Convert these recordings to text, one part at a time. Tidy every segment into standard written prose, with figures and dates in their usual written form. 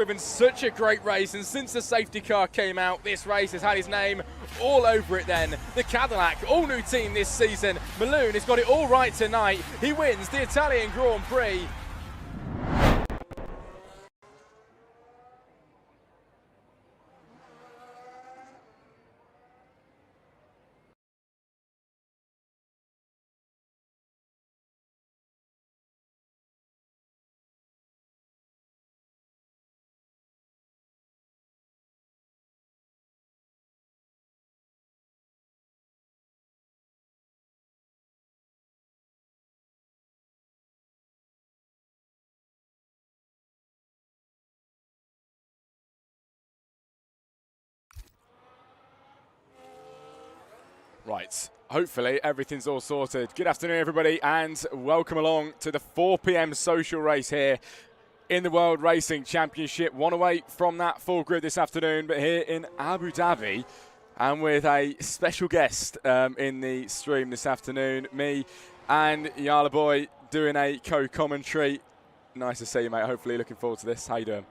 driven such a great race, and since the safety car came out, this race has had his name all over it then. The Cadillac, all new team this season. Malone has got it all right tonight. He wins the Italian Grand Prix. Right, hopefully everything's all sorted. Good afternoon, everybody, and welcome along to the 4 p.m. social race here in the World Racing Championship. One away from that full grid this afternoon, but here in Abu Dhabi, and with a special guest in the stream this afternoon, me and Yala Boy doing a co-commentary. Nice to see you, mate. Hopefully looking forward to this. How you doing?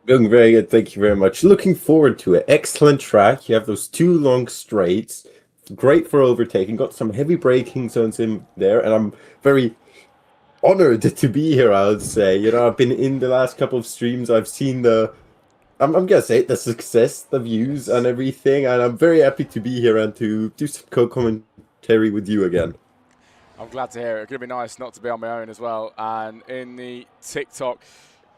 Doing very good, thank you very much. Looking forward to it. Excellent track. You have those two long straights. Great for overtaking. Got some heavy braking zones in there, and I'm very honored to be here, I would say. You know, I've been in the last couple of streams. I've seen I'm gonna say the success, the views and everything, and I'm very happy to be here and to do some co-commentary with you again. I'm glad to hear it. It's going to be nice not to be on my own as well. And in the TikTok,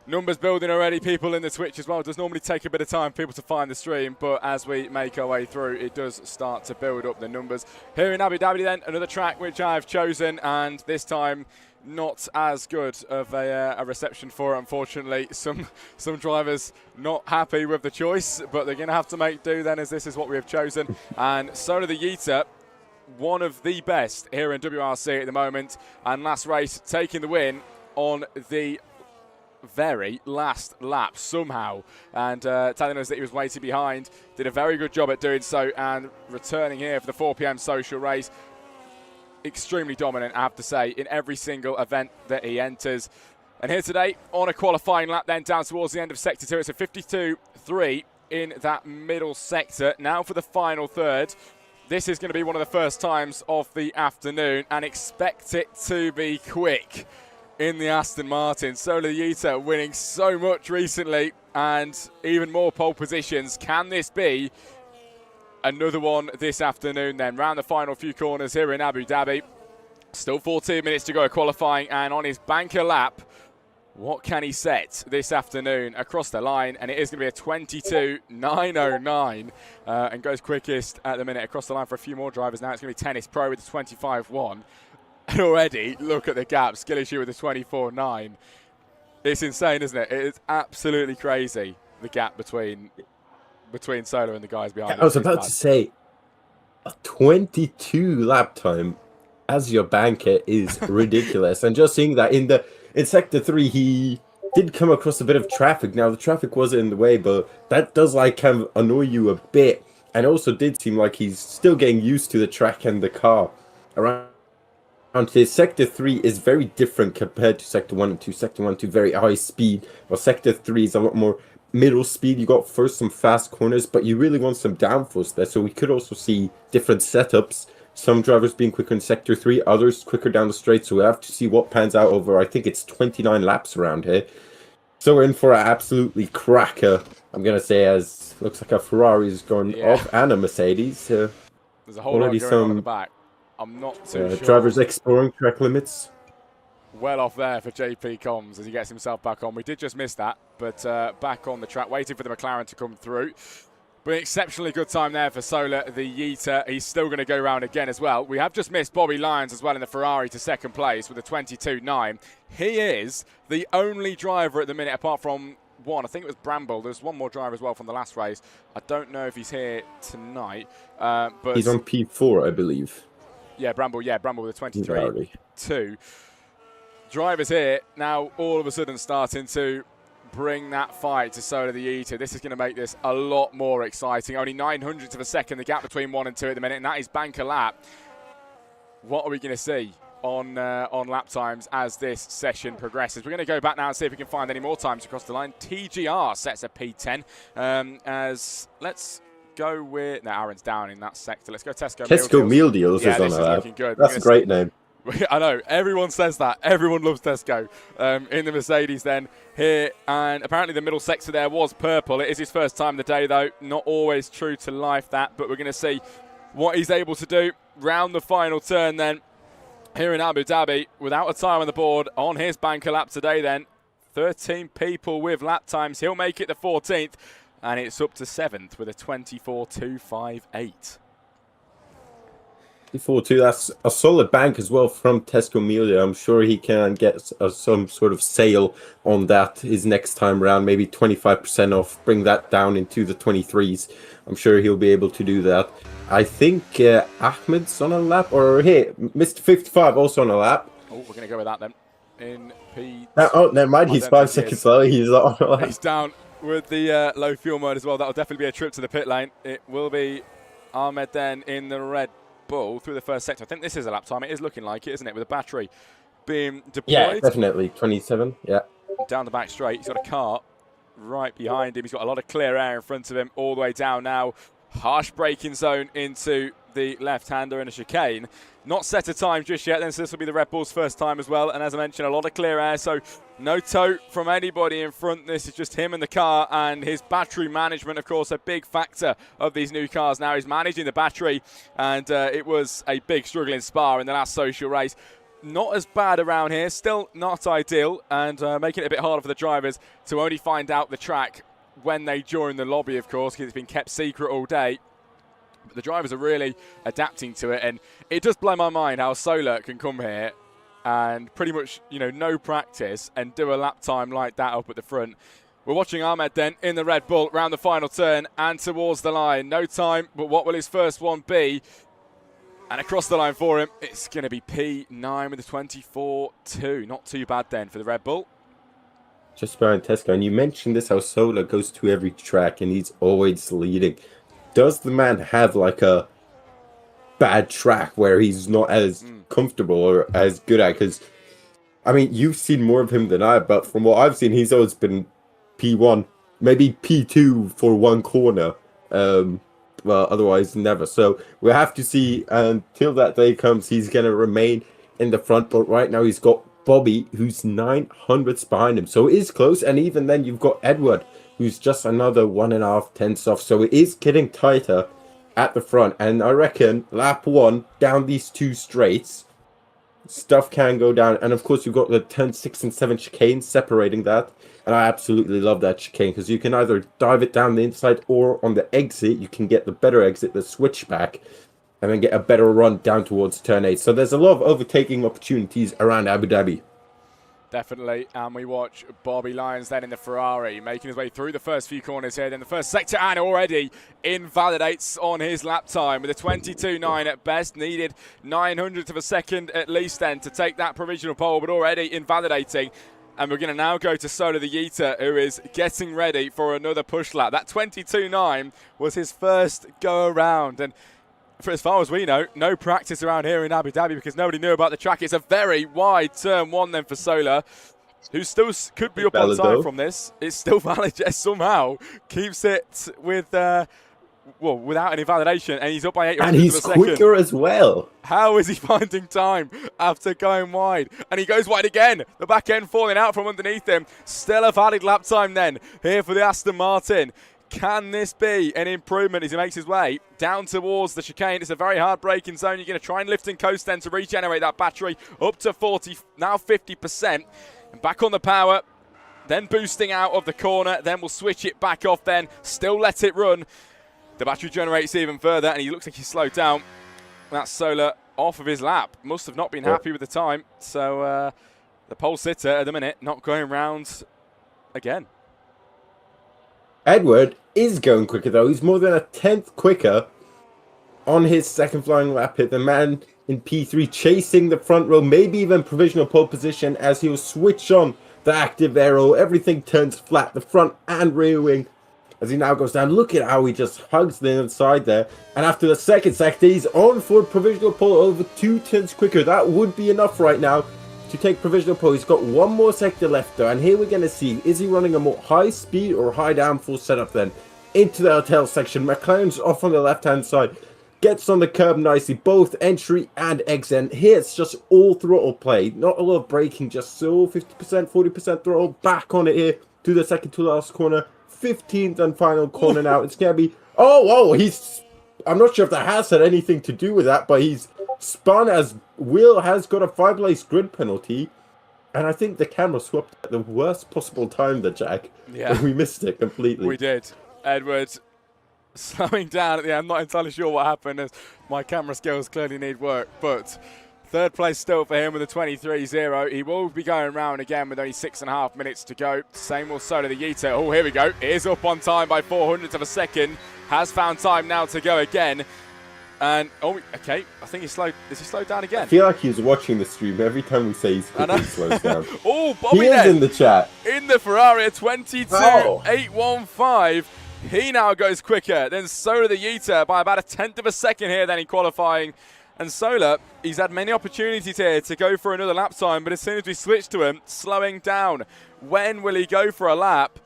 numbers building already, people in the Twitch as well. It does normally take a bit of time for people to find the stream, but as we make our way through, it does start to build up the numbers. Here in Abu Dhabi then, another track which I've chosen, and this time not as good of a reception for it, unfortunately. Some drivers not happy with the choice, but they're going to have to make do then, as this is what we have chosen. And so do the Yeeta, one of the best here in WRC at the moment, and last race taking the win on the very last lap somehow, and telling us that he was waiting behind. Did a very good job at doing so, and returning here for the 4 p.m. social race. Extremely dominant, I have to say, in every single event that he enters. And here today on a qualifying lap then down towards the end of sector 2. It's a 52.3 in that middle sector. Now for the final third. This is going to be one of the first times of the afternoon, and expect it to be quick in the Aston Martin. Solo Yeeta winning so much recently, and even more pole positions. Can this be another one this afternoon then? Round the final few corners here in Abu Dhabi. Still 14 minutes to go qualifying, and on his banker lap, what can he set this afternoon across the line? And it is going to be a 22.909 and goes quickest at the minute across the line for a few more drivers. Now it's going to be Tennis Pro with the 25.1. And already, look at the gap. Skill Issue with the 24.9. It's insane, isn't it? It is absolutely crazy, the gap between Solo and the guys behind. I was about to say, a 22 lap time as your banker is ridiculous. And just seeing that in Sector 3, he did come across a bit of traffic. Now, the traffic wasn't in the way, but that does kind of annoy you a bit. And also did seem like he's still getting used to the track and the car around here. Sector 3 is very different compared to Sector 1 and 2. Sector 1 and 2, very high speed, while Sector 3 is a lot more middle speed. You got first some fast corners, but you really want some downforce there. So we could also see different setups. Some drivers being quicker in Sector 3, others quicker down the straight. So we'll have to see what pans out over, I think it's 29 laps around here. So we're in for an absolutely cracker, I'm going to say, as looks like a Ferrari is going off and a Mercedes. There's a whole lot going on in the back. I'm not too sure. Drivers exploring track limits. Well off there for JP Combs as he gets himself back on. We did just miss that, but back on the track, waiting for the McLaren to come through. But exceptionally good time there for Solar, the Yeeta. He's still going to go round again as well. We have just missed Bobby Lyons as well in the Ferrari to second place with a 22.9. He is the only driver at the minute, apart from one. I think it was Bramble. There's one more driver as well from the last race. I don't know if he's here tonight. But he's on P4, I believe. Yeah, Bramble with a 23.2. Drivers here now all of a sudden starting to bring that fight to Solar the Yeeta. This is going to make this a lot more exciting. Only 900ths of a second, the gap between 1 and 2 at the minute, and that is banker lap. What are we going to see? on lap times as this session progresses. We're going to go back now and see if we can find any more times across the line. TGR sets a P10 as let's go with... No, Aaron's down in that sector. Let's go Tesco Meal Deals is on that. Looking good. That's a great name. I know, everyone says that. Everyone loves Tesco in the Mercedes then here. And apparently the middle sector there was purple. It is his first time of the day, though. Not always true to life, that. But we're going to see what he's able to do round the final turn then here in Abu Dhabi without a time on the board on his banker lap today then. 13 people with lap times. He'll make it the 14th. And it's up to 7th with a 24.258. 4-2, that's a solid bank as well from Tesco Melia. I'm sure he can get some sort of sale on that his next time around, maybe 25% off, bring that down into the 23s. I'm sure he'll be able to do that. I think Ahmed's on a lap, or here, Mr. 55 also on a lap. Oh, we're going to go with that then. In P... Oh, never mind, he's 5 seconds low, he's on a lap. He's down with the low fuel mode as well. That'll definitely be a trip to the pit lane. It will be Ahmed then in the Red Bull through the first sector. I think this is a lap time. It is looking like it, isn't it? With the battery being deployed. Yeah, definitely. 27, yeah. Down the back straight. He's got a car right behind him. He's got a lot of clear air in front of him all the way down now. Harsh braking zone into the left-hander in a chicane. Not set a time just yet, then, so this will be the Red Bull's first time as well. And as I mentioned, a lot of clear air, so no tow from anybody in front. This is just him and the car, and his battery management, of course, a big factor of these new cars. Now he's managing the battery, and it was a big struggle in Spa in the last social race. Not as bad around here, still not ideal, and making it a bit harder for the drivers to only find out the track when they join the lobby, of course, because it's been kept secret all day. But the drivers are really adapting to it, and it does blow my mind how Solar can come here and pretty much, no practice and do a lap time like that up at the front. We're watching Ahmed then in the Red Bull round the final turn and towards the line. No time, but what will his first one be? And across the line for him, it's going to be P9 with a 24.2. Not too bad then for the Red Bull. Just behind Tesco, and you mentioned this, how Solar goes to every track and he's always leading. Does the man have like a bad track where he's not as comfortable or as good at? Because, I mean, you've seen more of him than I, but from what I've seen, he's always been P1, maybe P2 for one corner. Well, otherwise never. So we'll have to see until that day comes. He's going to remain in the front, but right now he's got Bobby, who's 900ths behind him. So it is close, and even then you've got Edward, who's just another 1.5 tenths off. So it is getting tighter at the front. And I reckon lap 1, down these 2 straights, stuff can go down. And of course, you've got the turn 6 and 7 chicane separating that. And I absolutely love that chicane, because you can either dive it down the inside, or on the exit, you can get the better exit, the switchback, and then get a better run down towards turn 8. So there's a lot of overtaking opportunities around Abu Dhabi. Definitely, and we watch Bobby Lyons then in the Ferrari, making his way through the first few corners here, then the first sector, and already invalidates on his lap time with a 22.9 at best. Needed 900th of a second at least then to take that provisional pole, but already invalidating. And we're going to now go to Solar the Yeeter, who is getting ready for another push lap. That 22.9 was his first go around, and for as far as we know, no practice around here in Abu Dhabi because nobody knew about the track. It's a very wide turn 1 then for Solar, who still could be up on time from this. It's still valid, yes, somehow. Keeps it with, without any validation, and he's up by 800 and he's quicker as well. How is he finding time after going wide? And he goes wide again. The back end falling out from underneath him. Still a valid lap time then here for the Aston Martin. Can this be an improvement as he makes his way down towards the chicane? It's a very hard braking zone. You're going to try and lift and coast then to regenerate that battery up to 40, now 50%. And back on the power, then boosting out of the corner. Then we'll switch it back off then. Still let it run. The battery generates even further, and he looks like he's slowed down. That's Solar off of his lap. Must have not been happy with the time. So the pole sitter at the minute not going round again. Edward is going quicker, though. He's more than a 10th quicker on his second flying lap hit. The man in P3 chasing the front row, maybe even provisional pole position as he'll switch on the active aero. Everything turns flat, the front and rear wing as he now goes down. Look at how he just hugs the inside there. And after the second sector, he's on for provisional pole over 2 tenths quicker. That would be enough right now to take provisional pole. He's got one more sector left though. And here we're going to see, is he running a more high speed or high downforce setup then? Into the hotel section. McLaren's off on the left-hand side. Gets on the curb nicely. Both entry and exit. Here it's just all throttle play. Not a lot of braking. Just so 50%, 40% throttle. Back on it here to the second to last corner. 15th and final corner now. It's going to be... Oh, he's... I'm not sure if that has had anything to do with that, but he's spun as Will has got a 5-place grid penalty. And I think the camera swapped at the worst possible time there, Jack. Yeah. We missed it completely. We did. Edward slowing down at the end. I'm not entirely sure what happened, as my camera skills clearly need work. But third place still for him with a 23.0. He will be going round again with only 6.5 minutes to go. Same will so to the Yeeter. Oh, here we go. It is up on time by 400ths of a second. Has found time now to go again. And, oh, okay. I think he's slowed. Is he slowed down again? I feel like he's watching the stream. Every time we say he's quick, he slows down. Oh, Bobby he is in the chat. In the Ferrari at 22.815. He now goes quicker than Solar the Yeeter by about 1/10 of a second here then in qualifying. And Solar, he's had many opportunities here to go for another lap time, but as soon as we switch to him, slowing down. When will he go for a lap?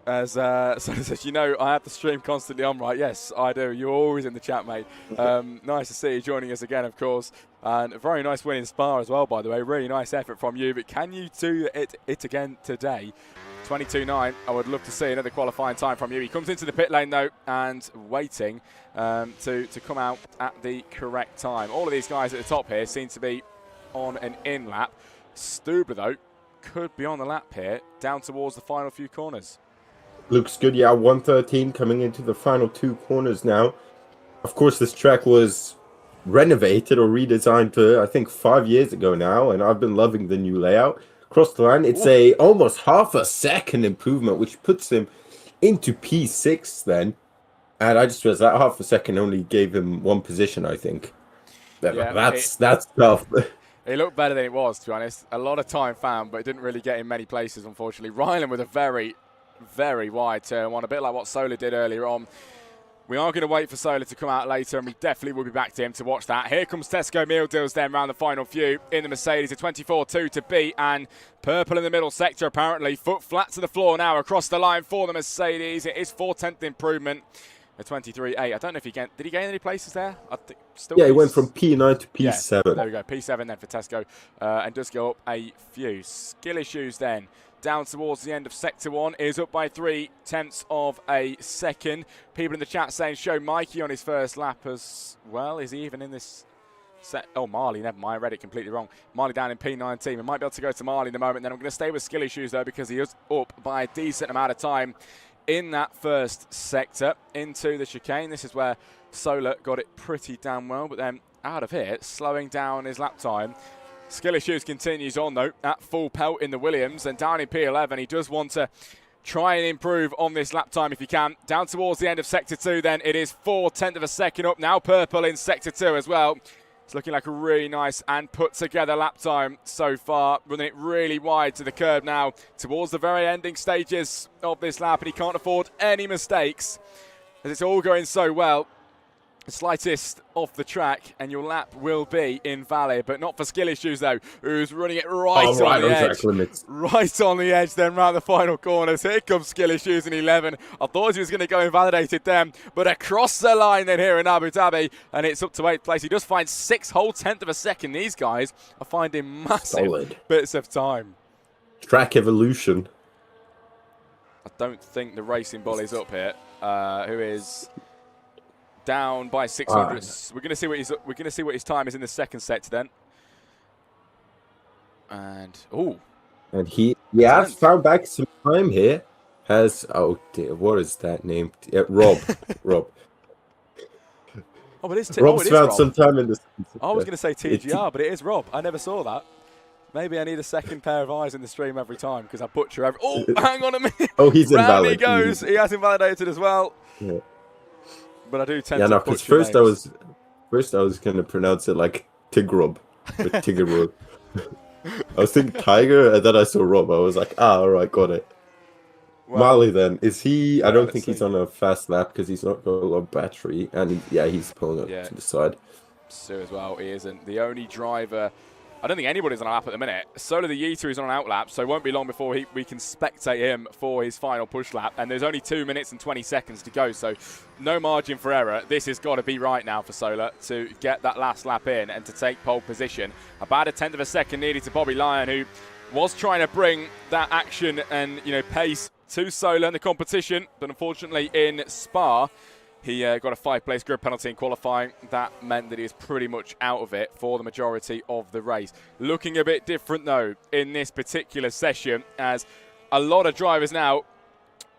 As Solar says, you know, I have the stream constantly on, right? Yes, I do. You're always in the chat, mate. Nice to see you joining us again, of course. And a very nice win in Spa as well, by the way. Really nice effort from you. But can you do it again today? 22.9. I would love to see another qualifying time from you. He comes into the pit lane, though, and waiting to come out at the correct time. All of these guys at the top here seem to be on an in lap. Stubler, though, could be on the lap here, down towards the final few corners. Looks good, yeah. 113 coming into the final 2 corners now. Of course, this track was renovated or redesigned, I think, 5 years ago now, and I've been loving the new layout. Across the line, it's a almost half a second improvement, which puts him into P6 then. And I just realized that half a second only gave him 1 position, I think. Yeah, that's tough. It looked better than it was, to be honest. A lot of time found, but it didn't really get in many places, unfortunately. Ryland with a very, very wide turn one, a bit like what Solar did earlier on. We are going to wait for Solar to come out later, and we definitely will be back to him to watch that. Here comes Tesco Meal Deals then round the final few in the Mercedes. A 24.2 to beat, and purple in the middle sector apparently. Foot flat to the floor now across the line for the Mercedes. It is 4/10th improvement. A 23.8. I don't know if did he gain any places there? I think still. Yeah, he went from P9 to P7. Yeah, there we go. P7 then for Tesco, and does go up a few. Skill issues then. Down towards the end of Sector 1 is up by 0.3 of a second. People in the chat saying show Mikey on his first lap as well. Is he even in this set? Oh, Marley, never mind. I read it completely wrong. Marley down in P19. We might be able to go to Marley in a moment. Then I'm going to stay with skill issues though, because he is up by a decent amount of time in that first sector into the chicane. This is where Solar got it pretty damn well, but then out of here, slowing down his lap time. Skill issues continues on, though, at full pelt in the Williams. And down in P11, he does want to try and improve on this lap time if he can. Down towards the end of Sector 2, then it is 4/10 of a second up. Now purple in Sector 2 as well. It's looking like a really nice and put-together lap time so far. Running it really wide to the curb now towards the very ending stages of this lap. And he can't afford any mistakes as it's all going so well. The slightest off the track and your lap will be invalid, but not for skill issues though, who's running it right on the edge. Right on the edge then round the final corners. Here comes skill issues in 11. I thought he was going to go invalidated then, but across the line then here in Abu Dhabi, and it's up to 8th place. He does find 6/10 of a second. These guys are finding massive bits of time. Track evolution. I don't think the racing bull is up here. Who is down by 600. We're going to see what his time is in the second sector then. And he has found back some time here. Has what is that name? Rob. Rob. Oh, but it's Rob's found some time in this. I was going to say TGR, but it is Rob. I never saw that. Maybe I need a second pair of eyes in the stream every time because I butcher every. Oh, hang on a minute. Oh, he's round invalid. He goes. He has invalidated as well. Yeah. But I do tend to because first names. I was going to pronounce it like Tigrob, but Tigrob. I was thinking Tiger, and then I saw Rob. I was like, all right, got it. Mali then, is he? I well, don't let's think he's see. on a fast lap because he's not got a lot of battery, and yeah, he's pulling up Yeah. to the side. Sue as well, he isn't. The only driver, I don't think anybody's on a lap at the minute. Solo the Yeeter is on an out lap, so it won't be long before we can spectate him for his final push lap. And there's only 2 minutes and 20 seconds to go, so no margin for error. This has got to be right now for Solar to get that last lap in and to take pole position. About a tenth of a second needed to Bobby Lyon, who was trying to bring that action and pace to Solar in the competition, but unfortunately in Spa, he got a 5-place grid penalty in qualifying. That meant that he was pretty much out of it for the majority of the race. Looking a bit different, though, in this particular session, as a lot of drivers now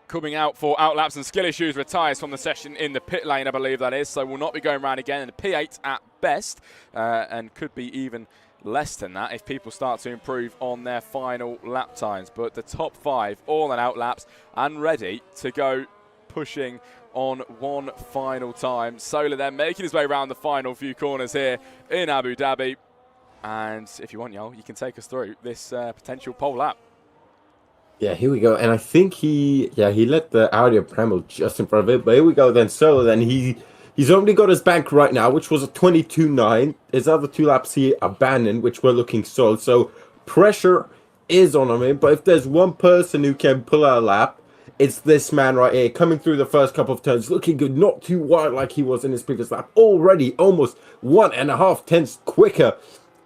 coming out for outlaps, and Skill Issues retires from the session in the pit lane, I believe that is. So we'll not be going around again in the P8 at best, and could be even less than that if people start to improve on their final lap times. But the top 5 all on outlaps and ready to go pushing on one final time. Solar then making his way around the final few corners here in Abu Dhabi. And if you want, Yol, you can take us through this potential pole lap. Yeah, here we go. And I think he let the Audi Bramble just in front of it. But here we go then. Solar then, he's only got his bank right now, which was a 22.9. His other 2 laps he abandoned, which were looking solid. So pressure is on him. But if there's one person who can pull out a lap, it's this man right here, coming through the first couple of turns, looking good, not too wide like he was in his previous lap. Already almost 1.5 tenths quicker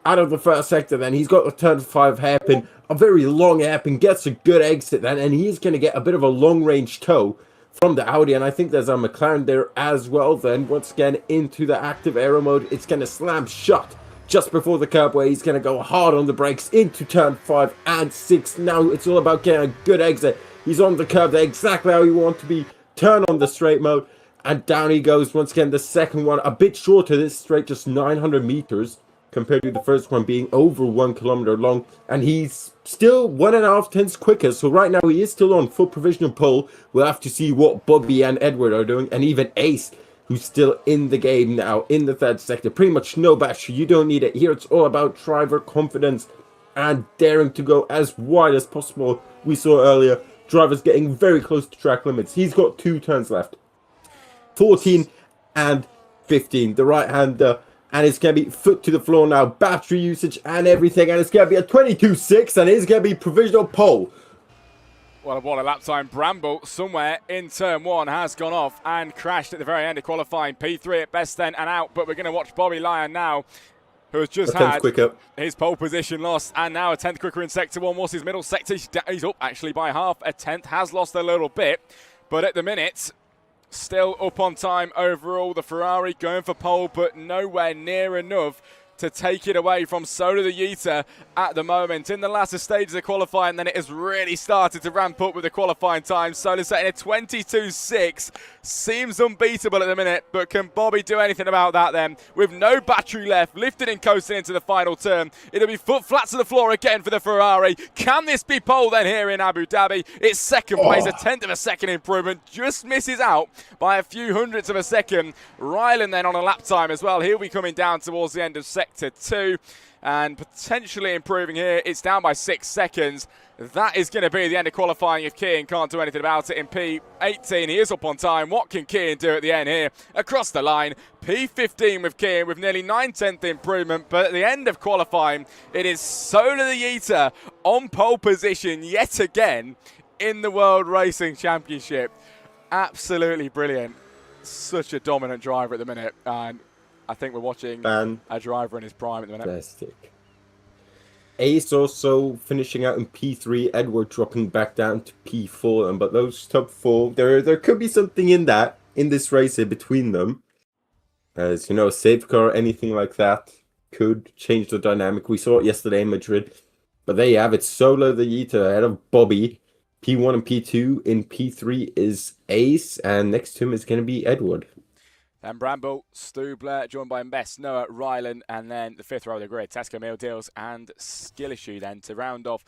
out of the first sector. Then he's got the turn 5 hairpin, a very long hairpin, gets a good exit then, and he's going to get a bit of a long-range tow from the Audi. And I think there's a McLaren there as well then. Once again, into the active aero mode, it's going to slam shut just before the curb where he's going to go hard on the brakes into turn 5 and 6. Now it's all about getting a good exit. He's on the curb there, exactly how you want to be. Turn on the straight mode, and down he goes. Once again, the second one, a bit shorter. This straight, just 900 meters, compared to the first one being over 1 kilometer long. And he's still 1.5 tenths quicker. So right now, he is still on full provisional pole. We'll have to see what Bobby and Edward are doing. And even Ace, who's still in the game now, in the third sector. Pretty much no battery. You don't need it. Here, it's all about driver confidence and daring to go as wide as possible. We saw earlier, drivers getting very close to track limits. He's got 2 turns left. 14 and 15. The right-hander. And it's going to be foot to the floor now. Battery usage and everything. And it's going to be a 22.6. And it's going to be provisional pole. Well, what a lap time. Bramble, somewhere in turn 1, has gone off and crashed at the very end of qualifying. P3 at best then and out. But we're going to watch Bobby Lyon now, who has just had his pole position lost, and now a 10th quicker in sector 1 was his middle sector. He's up actually by half a tenth, has lost a little bit, but at the minute, still up on time overall. The Ferrari going for pole, but nowhere near enough to take it away from Solar the Yeeter at the moment. In the latter stages of qualifying, then it has really started to ramp up with the qualifying time. Solar setting a 22.6. Seems unbeatable at the minute, but can Bobby do anything about that then? With no battery left, lifted and coasting into the final turn. It'll be foot flat to the floor again for the Ferrari. Can this be pole then here in Abu Dhabi? It's second place, a tenth of a second improvement. Just misses out by a few hundredths of a second. Rylan then on a lap time as well. He'll be coming down towards the end of sector 2 and potentially improving here. It's down by 6 seconds. That is going to be the end of qualifying if Keane can't do anything about it in P18. He is up on time. What can Keane do at the end here? Across the line, P15 with Keane with nearly 9/10 improvement. But at the end of qualifying, it is Solar the Yeeter on pole position yet again in the World Racing Championship. Absolutely brilliant. Such a dominant driver at the minute. And I think we're watching a driver in his prime at the minute. Fantastic. Ace also finishing out in P3, Edward dropping back down to P4, but those top 4, there could be something in this race here between them. As you know, safety car or anything like that could change the dynamic. We saw it yesterday in Madrid. But there you have it, Solar the Yeeter ahead of Bobby. P1 and P2. In P3 is Ace, and next to him is going to be Edward. Then Bramble, Stubler, joined by Mbess, Noah, Rylan, and then the 5th row of the grid, Tasco, Meal Deals, and Skill Issue then to round off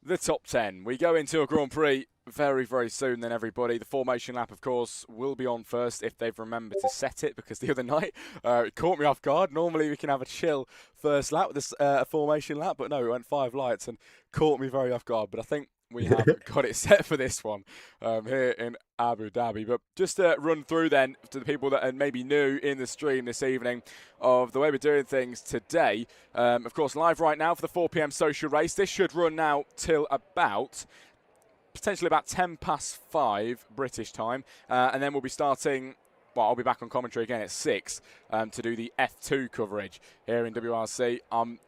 the top 10. We go into a Grand Prix very, very soon then, everybody. The formation lap, of course, will be on first if they've remembered to set it, because the other night it caught me off guard. Normally we can have a chill first lap with this formation lap, but no, it went 5 lights and caught me very off guard. But I think we have got it set for this one here in Abu Dhabi. But just to run through then to the people that are maybe new in the stream this evening of the way we're doing things today. Of course, live right now for the 4 p.m. social race. This should run now till potentially about 10 past 5 British time. And then we'll be starting, well, I'll be back on commentary again at 6 to do the F2 coverage here in WRC. I'm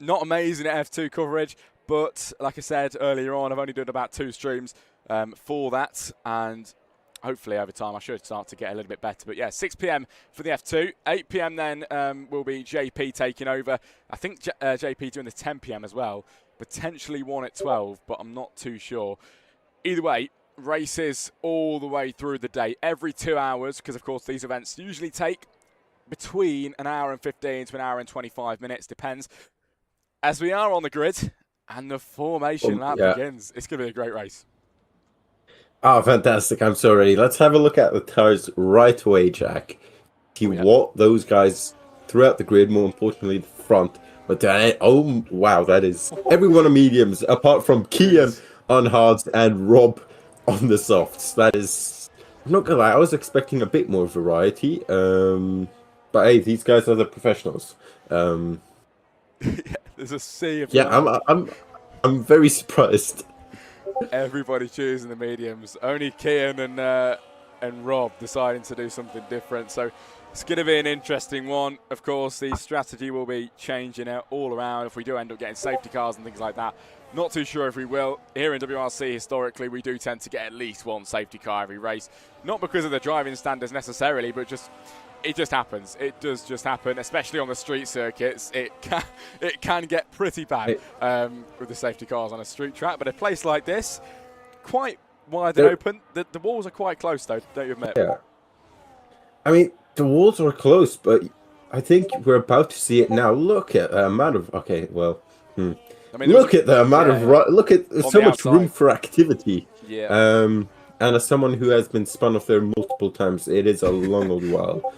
not amazing at F2 coverage, but like I said earlier on, I've only done about 2 streams for that, and hopefully over time I should start to get a little bit better. But yeah, 6 p.m. for the F2. 8 p.m. then will be JP taking over. I think JP doing the 10 p.m. as well. Potentially one at 12, but I'm not too sure. Either way, races all the way through the day, every 2 hours, because of course these events usually take between an hour and 15 to an hour and 25 minutes, depends. As we are on the grid, and the formation lap begins. It's going to be a great race. Oh, fantastic. I'm so ready. Let's have a look at the tires right away, Jack. See what those guys throughout the grid, more importantly, the front. But oh, wow, that is everyone on mediums, apart from Kian on hards and Rob on the softs. That is, I'm not going to lie, I was expecting a bit more variety. But hey, these guys are the professionals. There's a sea of I'm very surprised. Everybody choosing the mediums. Only Kian and Rob deciding to do something different. So it's going to be an interesting one. Of course, the strategy will be changing out all around if we do end up getting safety cars and things like that. Not too sure if we will. Here in WRC, historically, we do tend to get at least one safety car every race. Not because of the driving standards necessarily, but just it just happens. It does just happen, especially on the street circuits. It can get pretty bad with the safety cars on a street track. But a place like this, quite wide and open. The walls are quite close, though, don't you admit? Yeah. I mean, the walls are close, but I think we're about to see it now. Look at the amount of... Okay, well... I mean, look at the amount of... Look at so much room for activity. Yeah. And as someone who has been spun off there multiple times, it is a long old while.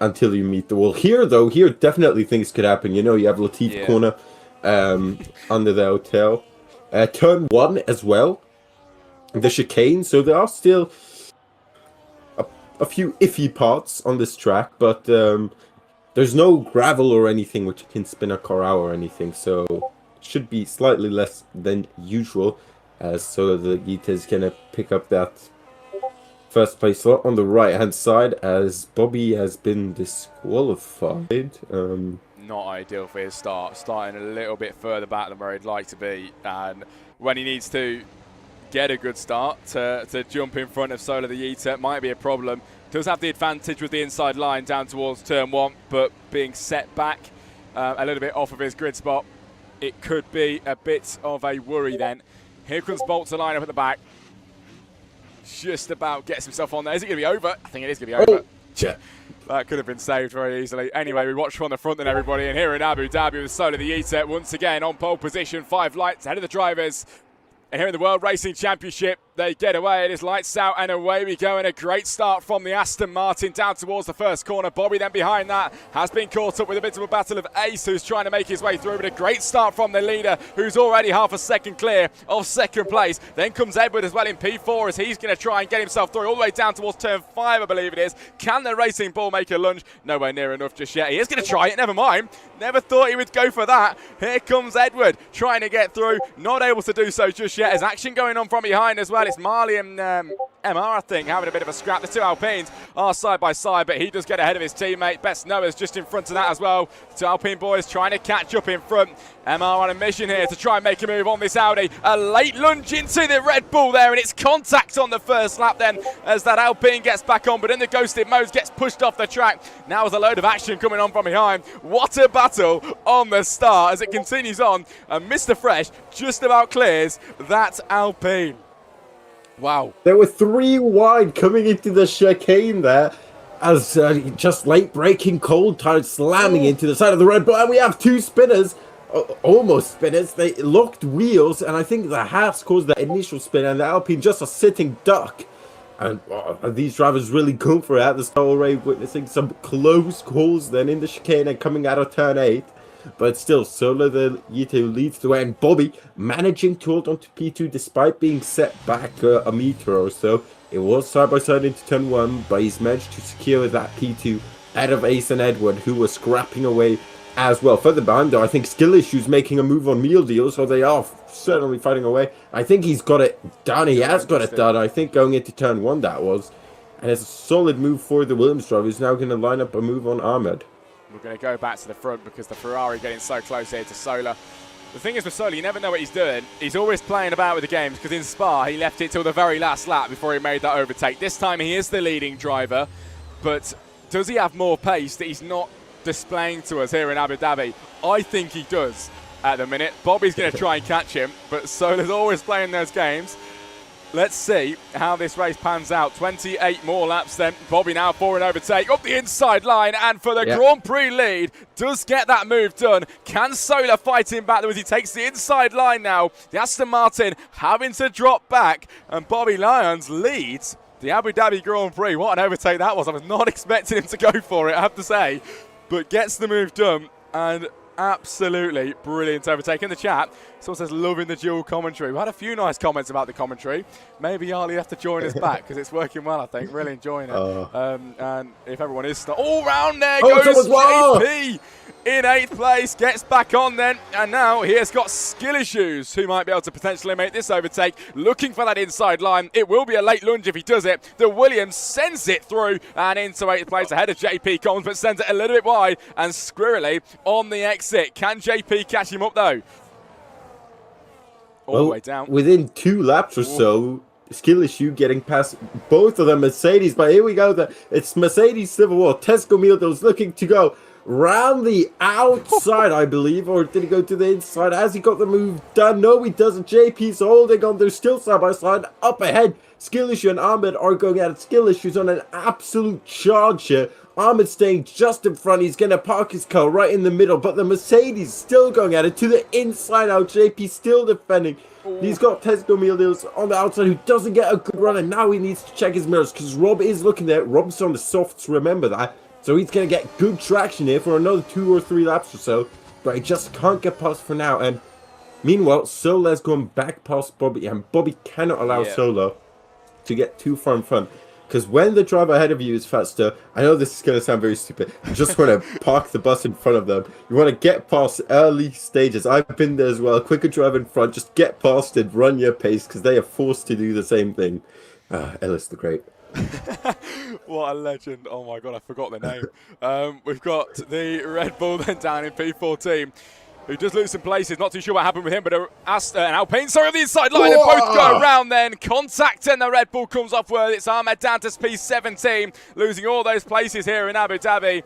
Until you meet the wall. Here, though, definitely things could happen. You know, you have Latif corner under the hotel. Turn 1 as well. The chicane. So there are still a few iffy parts on this track, but there's no gravel or anything which can spin a car out or anything. So it should be slightly less than usual. So the Gita is going to pick up that first place slot on the right hand side as Bobby has been disqualified. Not ideal for his start, starting a little bit further back than where he'd like to be, and when he needs to get a good start to jump in front of Solar the Yeeter might be a problem. Does have the advantage with the inside line down towards turn 1, but being set back a little bit off of his grid spot, it could be a bit of a worry then. Here comes Bolt to line up at the back. Just about gets himself on there. Is it going to be over? I think it is going to be over. Yeah. That could have been saved very easily. Anyway, we watch from the front then, everybody. And here in Abu Dhabi with Solar the Yeeter once again on pole position. 5 lights ahead of the drivers. And here in the World Racing Championship, they get away. It is lights out and away we go. And a great start from the Aston Martin down towards the first corner. Bobby then behind that has been caught up with a bit of a battle of Ace, who's trying to make his way through. But a great start from the leader, who's already half a second clear of second place. Then comes Edward as well in P4 as he's going to try and get himself through all the way down towards turn 5, I believe it is. Can the Racing Bull make a lunge? Nowhere near enough just yet. He is going to try it, never mind. Never thought he would go for that. Here comes Edward trying to get through. Not able to do so just yet. There's action going on from behind as well. It's Marley and MR, I think, having a bit of a scrap. The 2 Alpines are side by side, but he does get ahead of his teammate. Best Noah's just in front of that as well. 2 Alpine boys trying to catch up in front. MR on a mission here to try and make a move on this Audi. A late lunge into the Red Bull there, and it's contact on the first lap then as that Alpine gets back on, but in the ghosted mode gets pushed off the track. Now there's a load of action coming on from behind. What a battle on the start as it continues on, and Mr. Fresh just about clears that Alpine. Wow. There were 3 wide coming into the chicane there as just late braking cold tires slamming into the side of the Red Bull. And we have 2 spinners, almost spinners. They locked wheels, and I think the Haas caused the initial spin, and the Alpine just a sitting duck. And these drivers really go for it at the start, already witnessing some close calls then in the chicane and coming out of turn 8. but still, Solo the Yito leads the way, and Bobby managing to hold on to P2 despite being set back a meter or so. It was side by side into turn 1, but he's managed to secure that P2 out of Ace and Edward, who were scrapping away as well. Further behind, though, I think Skill Issues making a move on Meal Deal, so they are certainly fighting away. I think he's got it done. He has got it done. I think going into turn 1 that was. And it's a solid move for the Williams driver, who's now going to line up a move on Ahmed. We're going to go back to the front because the Ferrari getting so close here to Sola. The thing is with Sola, you never know what he's doing. He's always playing about with the games because in Spa, he left it till the very last lap before he made that overtake. This time he is the leading driver, but does he have more pace that he's not displaying to us here in Abu Dhabi? I think he does at the minute. Bobby's going to try and catch him, but Sola's always playing those games. Let's see how this race pans out. 28 more laps then. Bobby now for an overtake up the inside line, and for the Grand Prix lead, does get that move done. Can Sola fight him back as he takes the inside line now? The Aston Martin having to drop back, and Bobby Lyons leads the Abu Dhabi Grand Prix. What an overtake that was. I was not expecting him to go for it, I have to say, but gets the move done, and absolutely brilliant overtake. In the chat, someone says loving the dual commentary. We had a few nice comments about the commentary. Maybe Yarley have to join us back because it's working well, I think. Really enjoying it. And if everyone is all round there goes JP in 8th place, gets back on then, and now he has got Skill Issues, who might be able to potentially make this overtake, looking for that inside line. It will be a late lunge if he does it. The Williams sends it through and into 8th place ahead of JP Collins, but sends it a little bit wide and squirrely on the exit. Can JP catch him up though? All the way down. Within 2 laps or so, Skill Issue getting past both of them Mercedes, but here we go. It's Mercedes Civil War. Tesco Mildo's looking to go round the outside, I believe, or did he go to the inside? Has he got the move done? No, he doesn't. JP's holding on. They're still side by side. Up ahead, Skill Issue and Ahmed are going at it. Skill Issue's on an absolute charge here. Ahmed staying just in front. He's going to park his car right in the middle, but the Mercedes still going at it to the inside out. JP still defending. He's got Tesco Mildeals on the outside, who doesn't get a good run, and now he needs to check his mirrors because Rob is looking there. Rob's on the softs, remember that. So he's going to get good traction here for another 2 or 3 laps or so, but he just can't get past for now. And meanwhile, Sola's going back past Bobby, and Bobby cannot allow Solo to get too far in front. Because when the driver ahead of you is faster, I know this is going to sound very stupid, you just want to park the bus in front of them. You want to get past early stages. I've been there as well. Quicker drive in front, just get past it, run your pace, because they are forced to do the same thing. Ellis the Great. What a legend. Oh my god, I forgot the name. We've got the Red Bull then down in P14, who does lose some places. Not too sure what happened with him, but an Alpine, sorry, on the inside line, and both go around then. Contact, and the Red Bull comes off where it's Ahmed down to P17, losing all those places here in Abu Dhabi.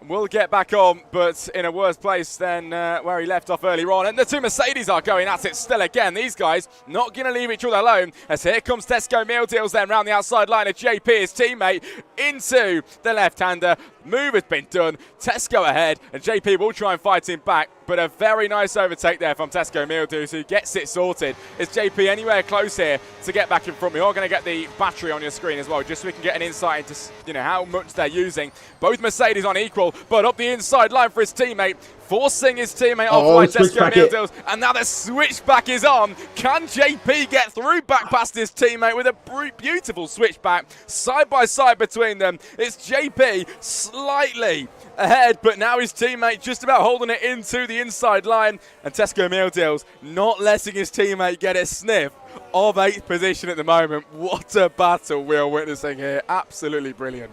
Will get back on, but in a worse place than where he left off earlier on. And the 2 Mercedes are going at it still again. These guys not going to leave each other alone, as here comes Tesco Meal Deals then round the outside line of JP, his teammate, into the left-hander. Move has been done. Tesco ahead, and JP will try and fight him back, but a very nice overtake there from Tesco Meal Deals, who gets it sorted. Is JP anywhere close here to get back in front? We are going to get the battery on your screen as well, just so we can get an insight into how much they're using. Both Mercedes on equal, but up the inside line for his teammate, forcing his teammate off by Tesco Meal Deals, and now the switchback is on. Can JP get through back past his teammate with a beautiful switchback side by side between them? It's JP slightly ahead, but now his teammate just about holding it into the inside line, and Tesco Meal Deals not letting his teammate get a sniff of 8th position at the moment. What a battle we are witnessing here. Absolutely brilliant.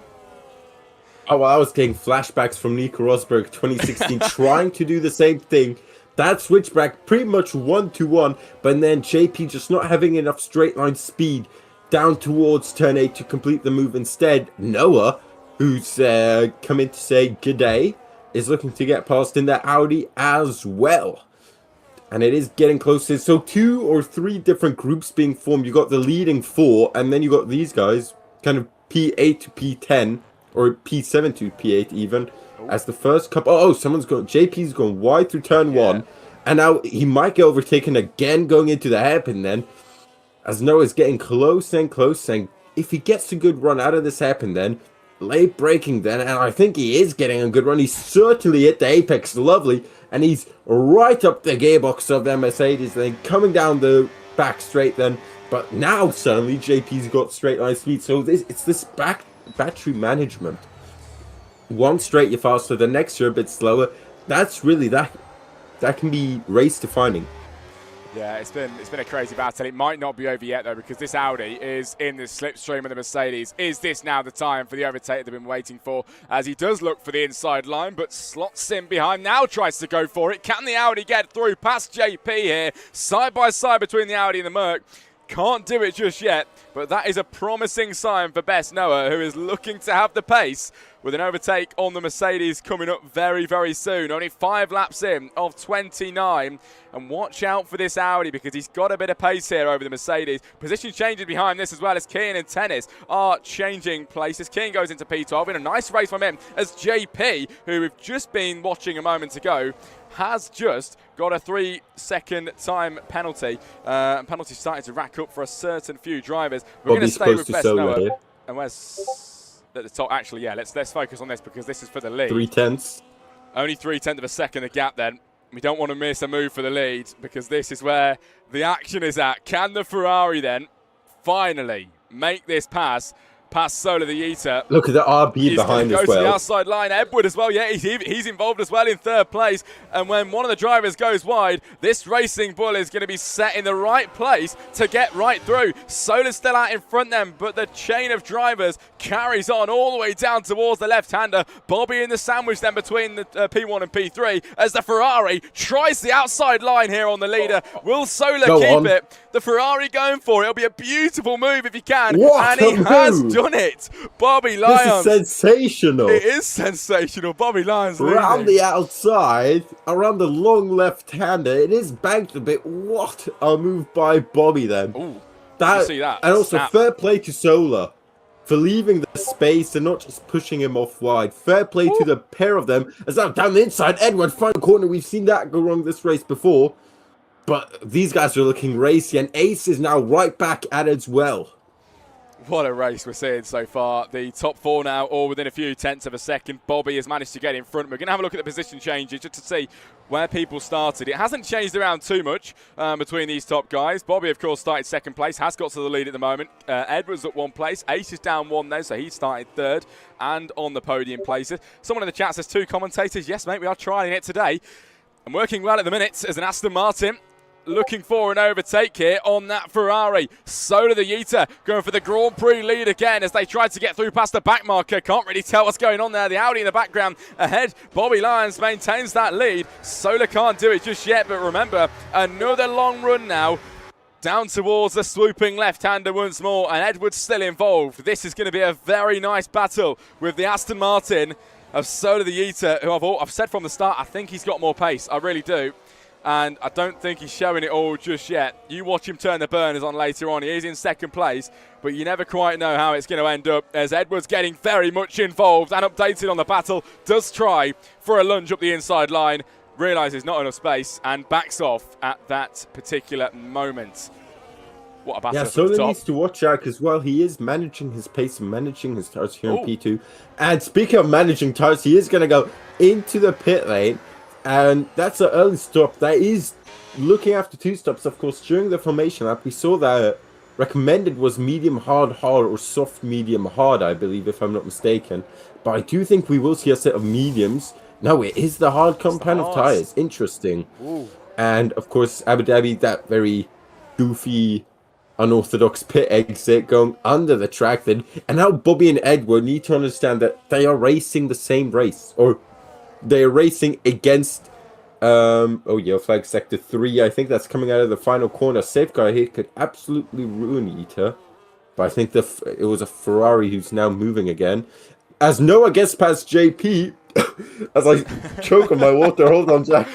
Oh, well, I was getting flashbacks from Nico Rosberg 2016 trying to do the same thing. That switchback pretty much 1-1, but then JP just not having enough straight line speed down towards turn 8 to complete the move. Instead, Noah, who's come in to say good day, is looking to get past in that Audi as well. And it is getting closer. So 2 or 3 different groups being formed. You got the leading 4, and then you got these guys, kind of P8 to P10. Or P7 to P8 even, as the first couple. Oh, someone's going. JP's going wide through turn 1, and now he might get overtaken again going into the hairpin then, as Noah's getting close and close. And if he gets a good run out of this hairpin then, late braking then, and I think he is getting a good run. He's certainly hit the apex, lovely, and he's right up the gearbox of their Mercedes, then coming down the back straight then. But now suddenly JP's got straight line speed, so it's this battery management. One straight you're faster, the next you're a bit slower. That's really that can be race defining. Yeah, it's been a crazy battle. It might not be over yet though, because this Audi is in the slipstream of the Mercedes. Is this now the time for the overtake they've been waiting for? As he does look for the inside line, but slots in behind. Now tries to go for it. Can the Audi get through past JP here? Side by side between the Audi and the Merc. Can't do it just yet, but that is a promising sign for Best Noah, who is looking to have the pace with an overtake on the Mercedes coming up very, very soon. Only 5 laps in of 29. And watch out for this Audi, because he's got a bit of pace here over the Mercedes. Position changes behind this as well, as Keane and Tennis are changing places. Keane goes into P12 in a nice race from him, as JP, who we've just been watching a moment ago, has just got a 3-second time penalty. Penalty starting to rack up for a certain few drivers. We're going to stay with Best Noah. Here. And where's at the top? Actually, yeah, let's focus on this, because this is for the lead. 3/10. Only 3/10 of a second the gap then. We don't want to miss a move for the lead, because this is where the action is at. Can the Ferrari then finally make this pass past Solar the Eater? Look at the RB behind as well. Goes to the outside line. Edward as well. Yeah, he's involved as well in 3rd place. And when one of the drivers goes wide, this Racing Bull is going to be set in the right place to get right through. Solar's still out in front then, but the chain of drivers carries on all the way down towards the left-hander. Bobby in the sandwich then between the P1 and P3 as the Ferrari tries the outside line here on the leader. Will Solar keep it? The Ferrari going for it. It'll be a beautiful move if he can. What and he has done it. Bobby Lyons. This is sensational. It is sensational. Bobby Lyons around the outside, around the long left-hander. It is banked a bit. What a move by Bobby then. Ooh, that, you see that? And also fair play to Solar for leaving the space and not just pushing him off wide. Fair play to the pair of them. As now down the inside, Edward, final corner. We've seen that go wrong this race before. But these guys are looking racy, and Ace is now right back at it as well. What a race we're seeing so far. The top 4 now, all within a few tenths of a second. Bobby has managed to get in front. We're going to have a look at the position changes just to see where people started. It hasn't changed around too much between these top guys. Bobby, of course, started 2nd place, has got to the lead at the moment. Edwards at 1 place. Ace is down 1 though, so he started 3rd and on the podium places. Someone in the chat says 2 commentators. Yes, mate, we are trying it today. And working well at the minute as an Aston Martin. Looking for an overtake here on that Ferrari. Solar the Eater going for the Grand Prix lead again as they try to get through past the back marker. Can't really tell what's going on there. The Audi in the background ahead. Bobby Lyons maintains that lead. Solar can't do it just yet, but remember, another long run now. Down towards the swooping left-hander once more, and Edwards still involved. This is going to be a very nice battle with the Aston Martin of Solar the Eater, who I've said from the start, I think he's got more pace. I really do. And I don't think he's showing it all just yet. You watch him turn the burners on later on. He is in 2nd place, but you never quite know how it's going to end up as Edwards getting very much involved and updated on the battle. Does try for a lunge up the inside line, realises not enough space and backs off at that particular moment. What a battle. Yeah, Solar needs to watch out because while he is managing his pace and managing his tires here in P2. And speaking of managing tires, he is going to go into the pit lane. And that's an early stop. That is looking after 2 stops, of course. During the formation lap, we saw that recommended was medium hard, hard, or soft medium hard, I believe, if I'm not mistaken. But I do think we will see a set of mediums. No, it is the hard compound of tires. Interesting. Ooh. And of course, Abu Dhabi, that very goofy, unorthodox pit exit going under the track. Then, and now Bobby and Edward need to understand that they are racing the same race, or they're racing against, flag sector 3. I think that's coming out of the final corner. Safeguard here could absolutely ruin Eater. But I think it was a Ferrari who's now moving again. As Noah gets past JP, as I choke on my water. Hold on, Jack.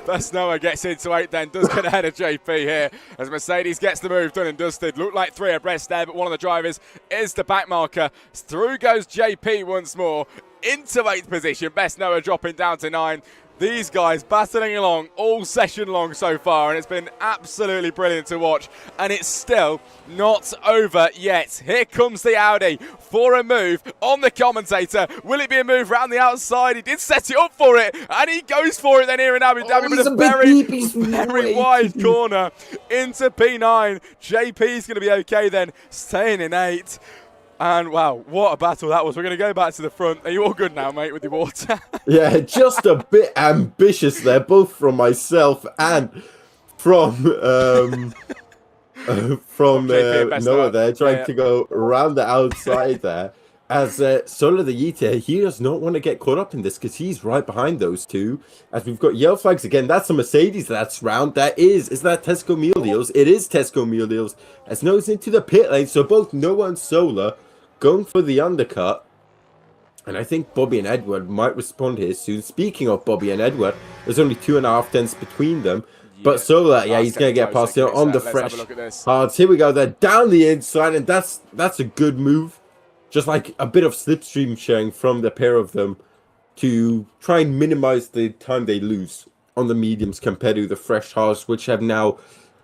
Best Noah gets into 8 then, does get ahead of JP here as Mercedes gets the move done and dusted. Looked like 3 abreast there, but one of the drivers is the back marker. Through goes JP once more. Into 8th position. Best Noah dropping down to 9. These guys battling along all session long so far, and it's been absolutely brilliant to watch. And it's still not over yet. Here comes the Audi for a move on the commentator. Will it be a move round the outside? He did set it up for it, and he goes for it then here in Abu Dhabi, but a very wide corner into P9. JP's going to be okay then, staying in 8. And wow, what a battle that was. We're going to go back to the front. Are you all good now, mate, with your water? Yeah, just a bit ambitious there, both from myself and from Noah there, trying to go around the outside there. As Solar the Yeeter, he does not want to get caught up in this because he's right behind those two. As we've got yellow flags again, that's a Mercedes that's round. Is that Tesco Meal Deals? It is Tesco Meal Deals. As Noah's into the pit lane, so both Noah and Solar going for the undercut. And I think Bobby and Edward might respond here soon. Speaking of Bobby and Edward, there's only 2.5 tenths between them. Yeah, but Solar, yeah, he's going to get past here on the fresh hards. Here we go. They're down the inside, and that's a good move. Just like a bit of slipstream sharing from the pair of them to try and minimize the time they lose on the mediums compared to the fresh hards, which have now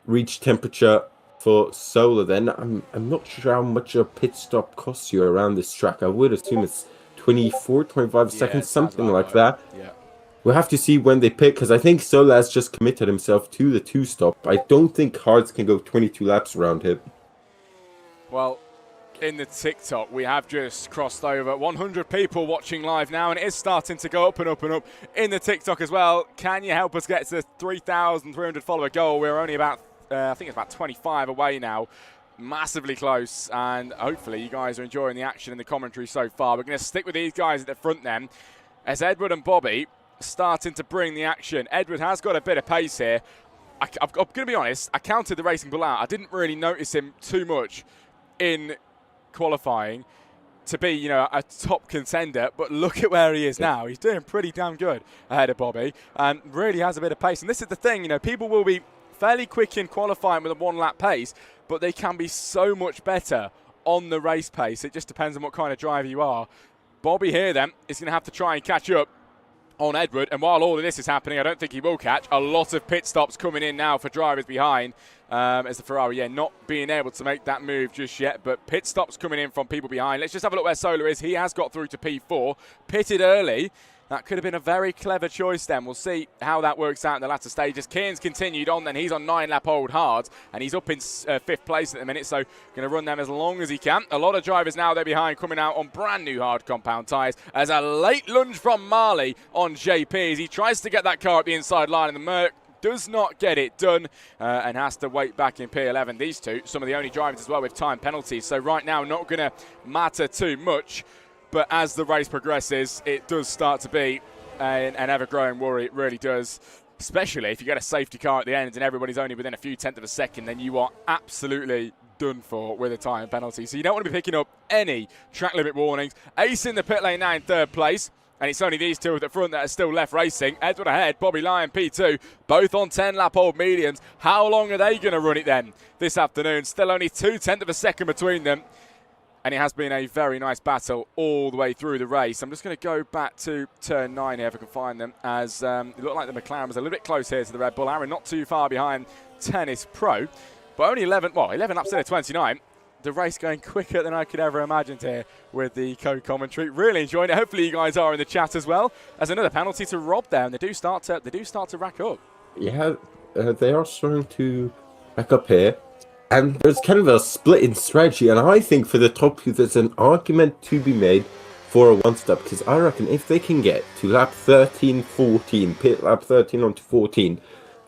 reached temperature for Solar. Then I'm not sure how much a pit stop costs you around this track. I would assume it's 24, 25 seconds, something like that. Yeah. We'll have to see when they pick, because I think Solar has just committed himself to the 2-stop. I don't think hards can go 22 laps around him. Well, in the TikTok, we have just crossed over 100 people watching live now, and it is starting to go up and up and up in the TikTok as well. Can you help us get to the 3,300 follower goal? We're only about, I think it's about 25 away now. Massively close, and hopefully you guys are enjoying the action in the commentary so far. We're going to stick with these guys at the front then, as Edward and Bobby starting to bring the action. Edward has got a bit of pace here. I'm going to be honest, I counted the Racing Bull out. I didn't really notice him too much in qualifying to be, you know, a top contender, but look at where he is now. He's doing pretty damn good ahead of Bobby, and really has a bit of pace. And this is the thing, you know, people will be fairly quick in qualifying with a 1-lap pace, but they can be so much better on the race pace. It just depends on what kind of driver you are. Bobby here then is going to have to try and catch up on Edward, and while all of this is happening, I don't think he will catch. A lot of pit stops coming in now for drivers behind, as the Ferrari, not being able to make that move just yet, but pit stops coming in from people behind. Let's just have a look where Solar is. He has got through to P4, pitted early. That could have been a very clever choice then. We'll see how that works out in the latter stages. Kian's continued on then. He's on 9-lap-old hard, and he's up in 5th place at the minute, so going to run them as long as he can. A lot of drivers now there behind coming out on brand new hard compound tyres, as a late lunge from Marley on JP as he tries to get that car up the inside line, and the Merc does not get it done and has to wait back in P11. These two, some of the only drivers as well with time penalties, so right now not going to matter too much. But as the race progresses, it does start to be an ever-growing worry. It really does, especially if you get a safety car at the end and everybody's only within a few tenths of a second, then you are absolutely done for with a time penalty. So you don't want to be picking up any track limit warnings. Ace in the pit lane now in 3rd place. And it's only these two at the front that are still left racing. Edward ahead, Bobby Lyon P2, both on 10-lap-old mediums. How long are they going to run it then this afternoon? Still only 0.2 of a second between them. And it has been a very nice battle all the way through the race. I'm just going to go back to turn 9 here if I can find them, as it looked like the McLaren was a little bit close here to the Red Bull. Aaron not too far behind Tennis Pro, but only 11 laps in at 29. The race going quicker than I could ever imagined here with the co-commentary. Really enjoying it. Hopefully you guys are in the chat as well. As another penalty to Rob there, and they do start to rack up. Yeah, they are starting to rack up here. And there's kind of a split in strategy, and I think for the top two, there's an argument to be made for a one-stop, because I reckon if they can get to lap 13, 14, pit lap 13 onto 14,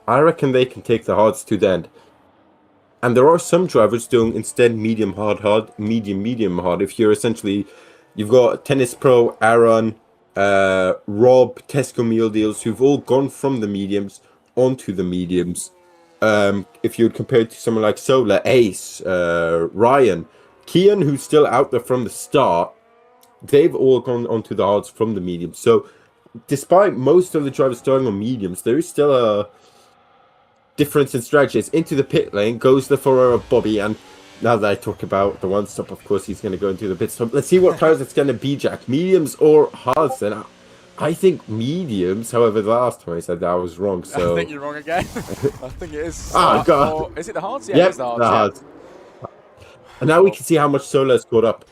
I reckon they can take the hards to the end. And there are some drivers doing instead medium, hard, medium, medium, hard. If you're essentially, you've got Tennis Pro, Aaron, Rob, Tesco Meal Deals, who've all gone from the mediums onto the mediums. If you would compare it to someone like Solar, Ace, Ryan, Kian, who's still out there from the start, they've all gone onto the hards from the mediums. So, despite most of the drivers starting on mediums, there is still a difference in strategies. Into the pit lane goes the Ferrari Bobby, and now that I talk about the one stop, of course, he's going to go into the pit stop. Let's see what tires it's going to be, Jack. Mediums or hards, then. I think mediums. However, the last time I said that I was wrong. So I think you're wrong again. I think it is. Oh god. Or, is it the hards? Yeah, Yep, it is the hards. the hards. And now we can see how much Solo's caught up.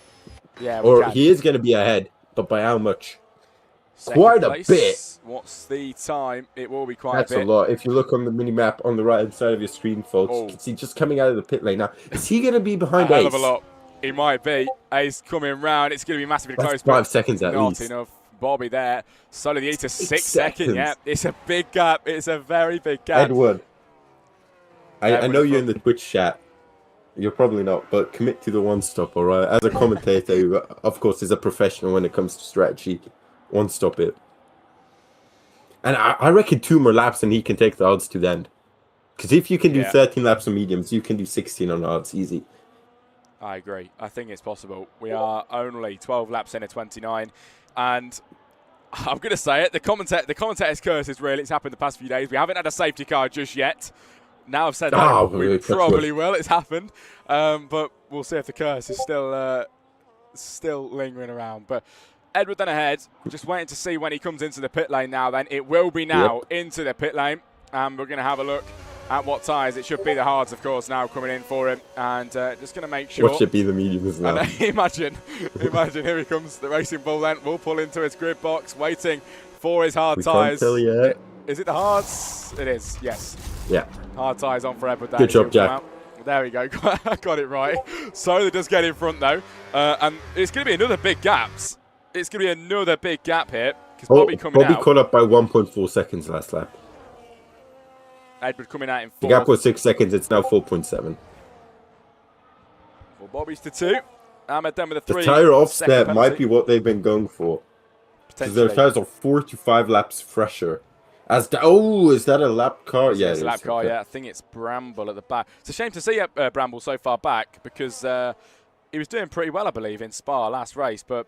Yeah, Or he is going to be ahead, but by how much? Second Quite place. a bit. What's the time? It will be quite That's a bit. a lot. If you look on the mini map on the right hand side of your screen, folks, you can see just coming out of the pit lane now. Is he going to be behind A Ace? hell of a lot. He might be. Ace coming round. It's going to be massively That's close. 5 seconds at not least. enough. Bobby there. Solo the 8 to 6 seconds. seconds. Yeah, it's a big gap. It's a very big gap. Edward, I know you're in the Twitch chat. You're probably not, but commit to the one stop, all right? As a commentator who, of course, is a professional when it comes to strategy, one stop it. And I reckon 2 more laps and he can take the odds to the end. Because if you can do 13 laps on mediums, you can do 16 on odds easy. I agree. I think it's possible. We are only 12 laps in at 29. And I'm going to say it, the commentator's curse is real. It's happened the past few days. We haven't had a safety car just yet. Now I've said that, we probably will. It's happened. But we'll see if the curse is still lingering around. But Edward then ahead. Just waiting to see when he comes into the pit lane now then. It will be now into the pit lane. And we're going to have a look at what tyres. It should be the hards, of course, now coming in for him. And just going to make sure. What should be the mediums now? Imagine, here he comes. The Racing Bull then will pull into his grid box, waiting for his hard tyres. Can't tell yet. Is it the hards? It is, yes. Yeah. Hard tyres on for Edward. Good job, Jack. There we go. Got it right. Solar does get in front, though. And it's going to be another big gap. It's going to be another big gap here. Because Bobby caught up by 1.4 seconds last lap. Edward coming out in 4th. The gap was 6 seconds. It's now 4.7. Well, Bobby's to 2. Ahmed then with a 3. The tyre offset might be what they've been going for. Because their tyres are 4 to 5 laps fresher. Is that a lap car? Yeah, it's a lap car, yeah. I think it's Bramble at the back. It's a shame to see Bramble so far back because he was doing pretty well, I believe, in Spa last race, but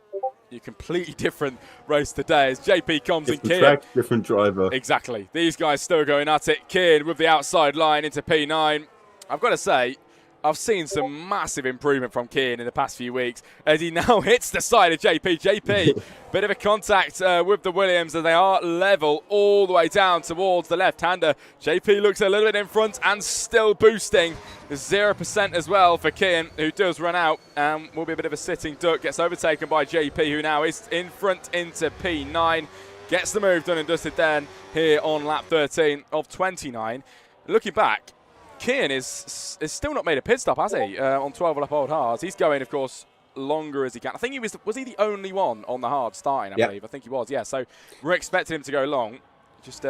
a completely different race today as JP comes in. Track, different driver. Exactly. These guys still going at it. Kian with the outside line into P9. I've got to say, I've seen some massive improvement from Kian in the past few weeks as he now hits the side of JP. JP, bit of a contact with the Williams as they are level all the way down towards the left-hander. JP looks a little bit in front and still boosting. 0% as well for Kian, who does run out and will be a bit of a sitting duck. Gets overtaken by JP, who now is in front into P9. Gets the move done and dusted then here on lap 13 of 29. Looking back, Kian is still not made a pit stop, has he? On 12-lap old hards. He's going, of course, longer as he can. I think he was he the only one on the hard starting, I believe. I think he was, yeah. So we're expecting him to go long. Just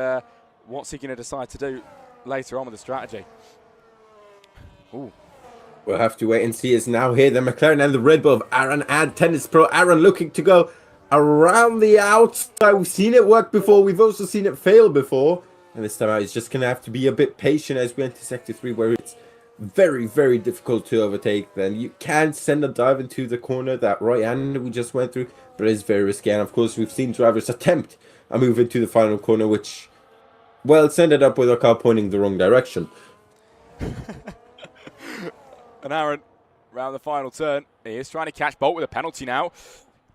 what's he going to decide to do later on with the strategy? Ooh. We'll have to wait and see. It's now here, the McLaren and the Red Bull of Aaron and Tennis Pro. Aaron looking to go around the outside. We've seen it work before. We've also seen it fail before. And this time out, he's just going to have to be a bit patient as we enter Sector 3, where it's very, very difficult to overtake. Then you can send a dive into the corner, that right hand we just went through, but it's very risky. And of course, we've seen drivers attempt a move into the final corner, which, well, it's ended up with our car pointing the wrong direction. And Aaron, round the final turn, he is trying to catch Bolt with a penalty now.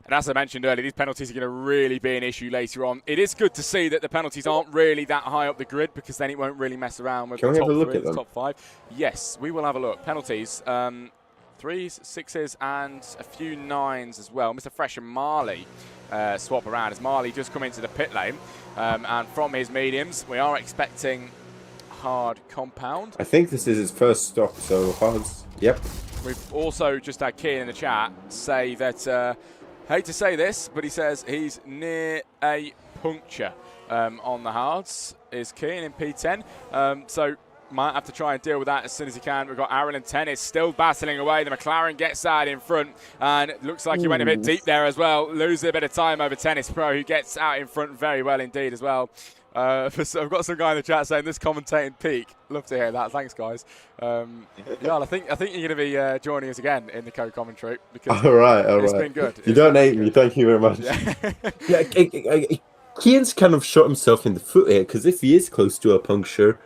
And as I mentioned earlier, these penalties are going to really be an issue later on. It is good to see that the penalties aren't really that high up the grid because then it won't really mess around with the top 3, the top 5. Yes, we will have a look. Penalties, 3s, 6s, and a few 9s as well. Mr. Fresh and Marley swap around as Marley just come into the pit lane. And from his mediums, we are expecting hard compound. I think this is his first stop, so hards, yep. We've also just had Kian in the chat say that... hate to say this, but he says he's near a puncture on the hards. Is Kian in P10. So might have to try and deal with that as soon as he can. We've got Aaron and Tennis still battling away. The McLaren gets out in front, and it looks like he went a bit deep there as well. Losing a bit of time over Tennis Pro, who gets out in front very well indeed as well. I've got some guy in the chat saying this commentating peak. Love to hear that. Thanks, guys. Yeah, I think you're going to be joining us again in the co-commentary because all right. It's been good. You don't hate me. Thank you very much. Yeah, Kian's kind of shot himself in the foot here because if he is close to a puncture,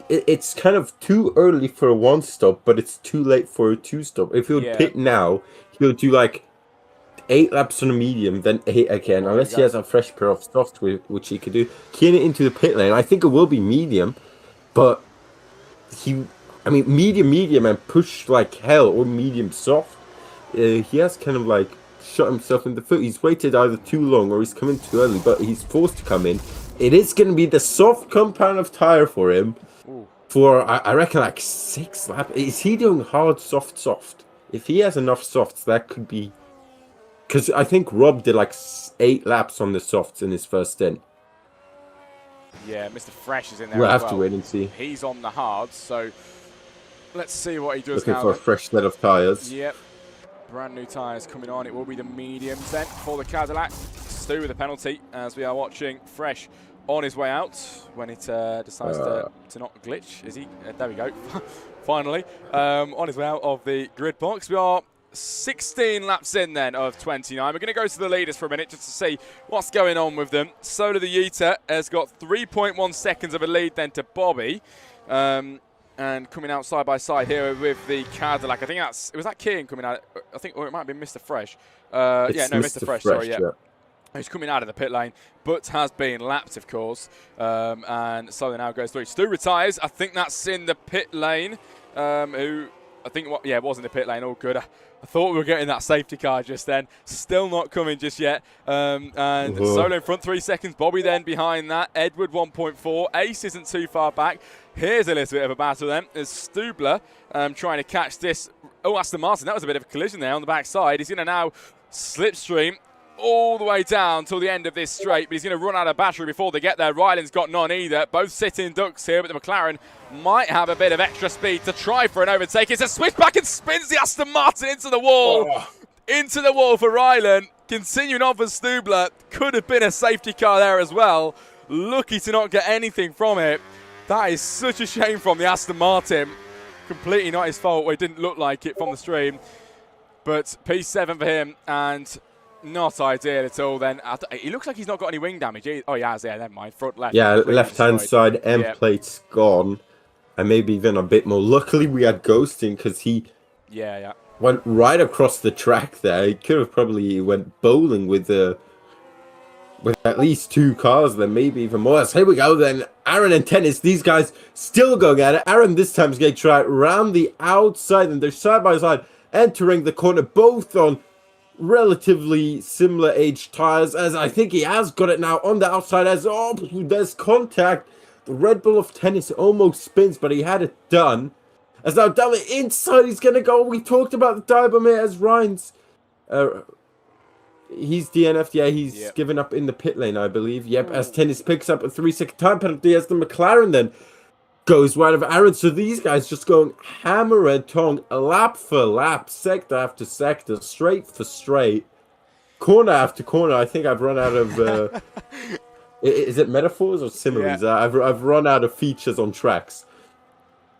it's kind of too early for a 1-stop, but it's too late for a 2-stop. If he would pit now, he would do like 8 laps on a medium, then 8 again, unless he has a fresh pair of soft, which he could do. Keying it into the pit lane. I think it will be medium, but medium and push like hell, or medium soft. He has kind of like shot himself in the foot. He's waited either too long or he's come in too early, but he's forced to come in. It is going to be the soft compound of tire for him. Ooh. For, I reckon, like 6 laps. Is he doing hard, soft? If he has enough softs, that could be... Because I think Rob did like 8 laps on the softs in his first stint. Yeah, Mr. Fresh is in there. We'll have to wait and see. He's on the hards, so let's see what he does. Looking now. For a fresh set of tyres. Yep. Brand new tyres coming on. It will be the mediums then for the Cadillac. Stu with a penalty as we are watching Fresh on his way out when it decides to not glitch. Is he? There we go. Finally. On his way out of the grid box. We are 16 laps in then of 29. We're going to go to the leaders for a minute just to see what's going on with them. Solar the Yeeter has got 3.1 seconds of a lead then to Bobby. And coming out side by side here with the Cadillac. I think was that King coming out? I think, or it might have been Mr. Fresh. Mr. Fresh, sorry, yeah. Who's coming out of the pit lane, but has been lapped, of course. And Solar now goes through. Stu retires. I think that's in the pit lane. It was in the pit lane. All good. I thought we were getting that safety car just then. Still not coming just yet. Solar in front, 3 seconds. Bobby then behind that. Edward 1.4. Ace isn't too far back. Here's a little bit of a battle then. As Stubler trying to catch this. Oh, Aston Martin. That was a bit of a collision there on the backside. He's going to now slipstream all the way down till the end of this straight, but he's going to run out of battery before they get there. Ryland's got none either. Both sitting ducks here, but the McLaren might have a bit of extra speed to try for an overtake. It's a switchback and spins the Aston Martin into the wall. Oh. Into the wall for Ryland. Continuing on for Stubler. Could have been a safety car there as well. Lucky to not get anything from it. That is such a shame from the Aston Martin. Completely not his fault. Well, it didn't look like it from the stream. But P7 for him, and not ideal at all then. He looks like he's not got any wing damage. Oh, he has, never mind. Front left. Yeah, left-hand side end plate's gone. And maybe even a bit more. Luckily, we had ghosting because he went right across the track there. He could have probably went bowling with at least 2 cars, then maybe even more. So here we go then. Aaron and Tennis, these guys still going at it. Aaron this time is going to try it around the outside, and they're side by side entering the corner, both on relatively similar age tires, as I think he has got it now on the outside as there's contact. The Red Bull of Tennis almost spins, but he had it done. As now down the inside he's gonna go. We talked about the Dybomir as Ryan's he's DNF'd. Yeah, he's given up in the pit lane, I believe. Yep, as Tennis picks up a 3-second time penalty as the McLaren then goes wide of Aaron. So these guys just going hammer and tong, lap for lap, sector after sector, straight for straight, corner after corner. I think I've run out of... is it metaphors or similes? Yeah. I've run out of features on tracks.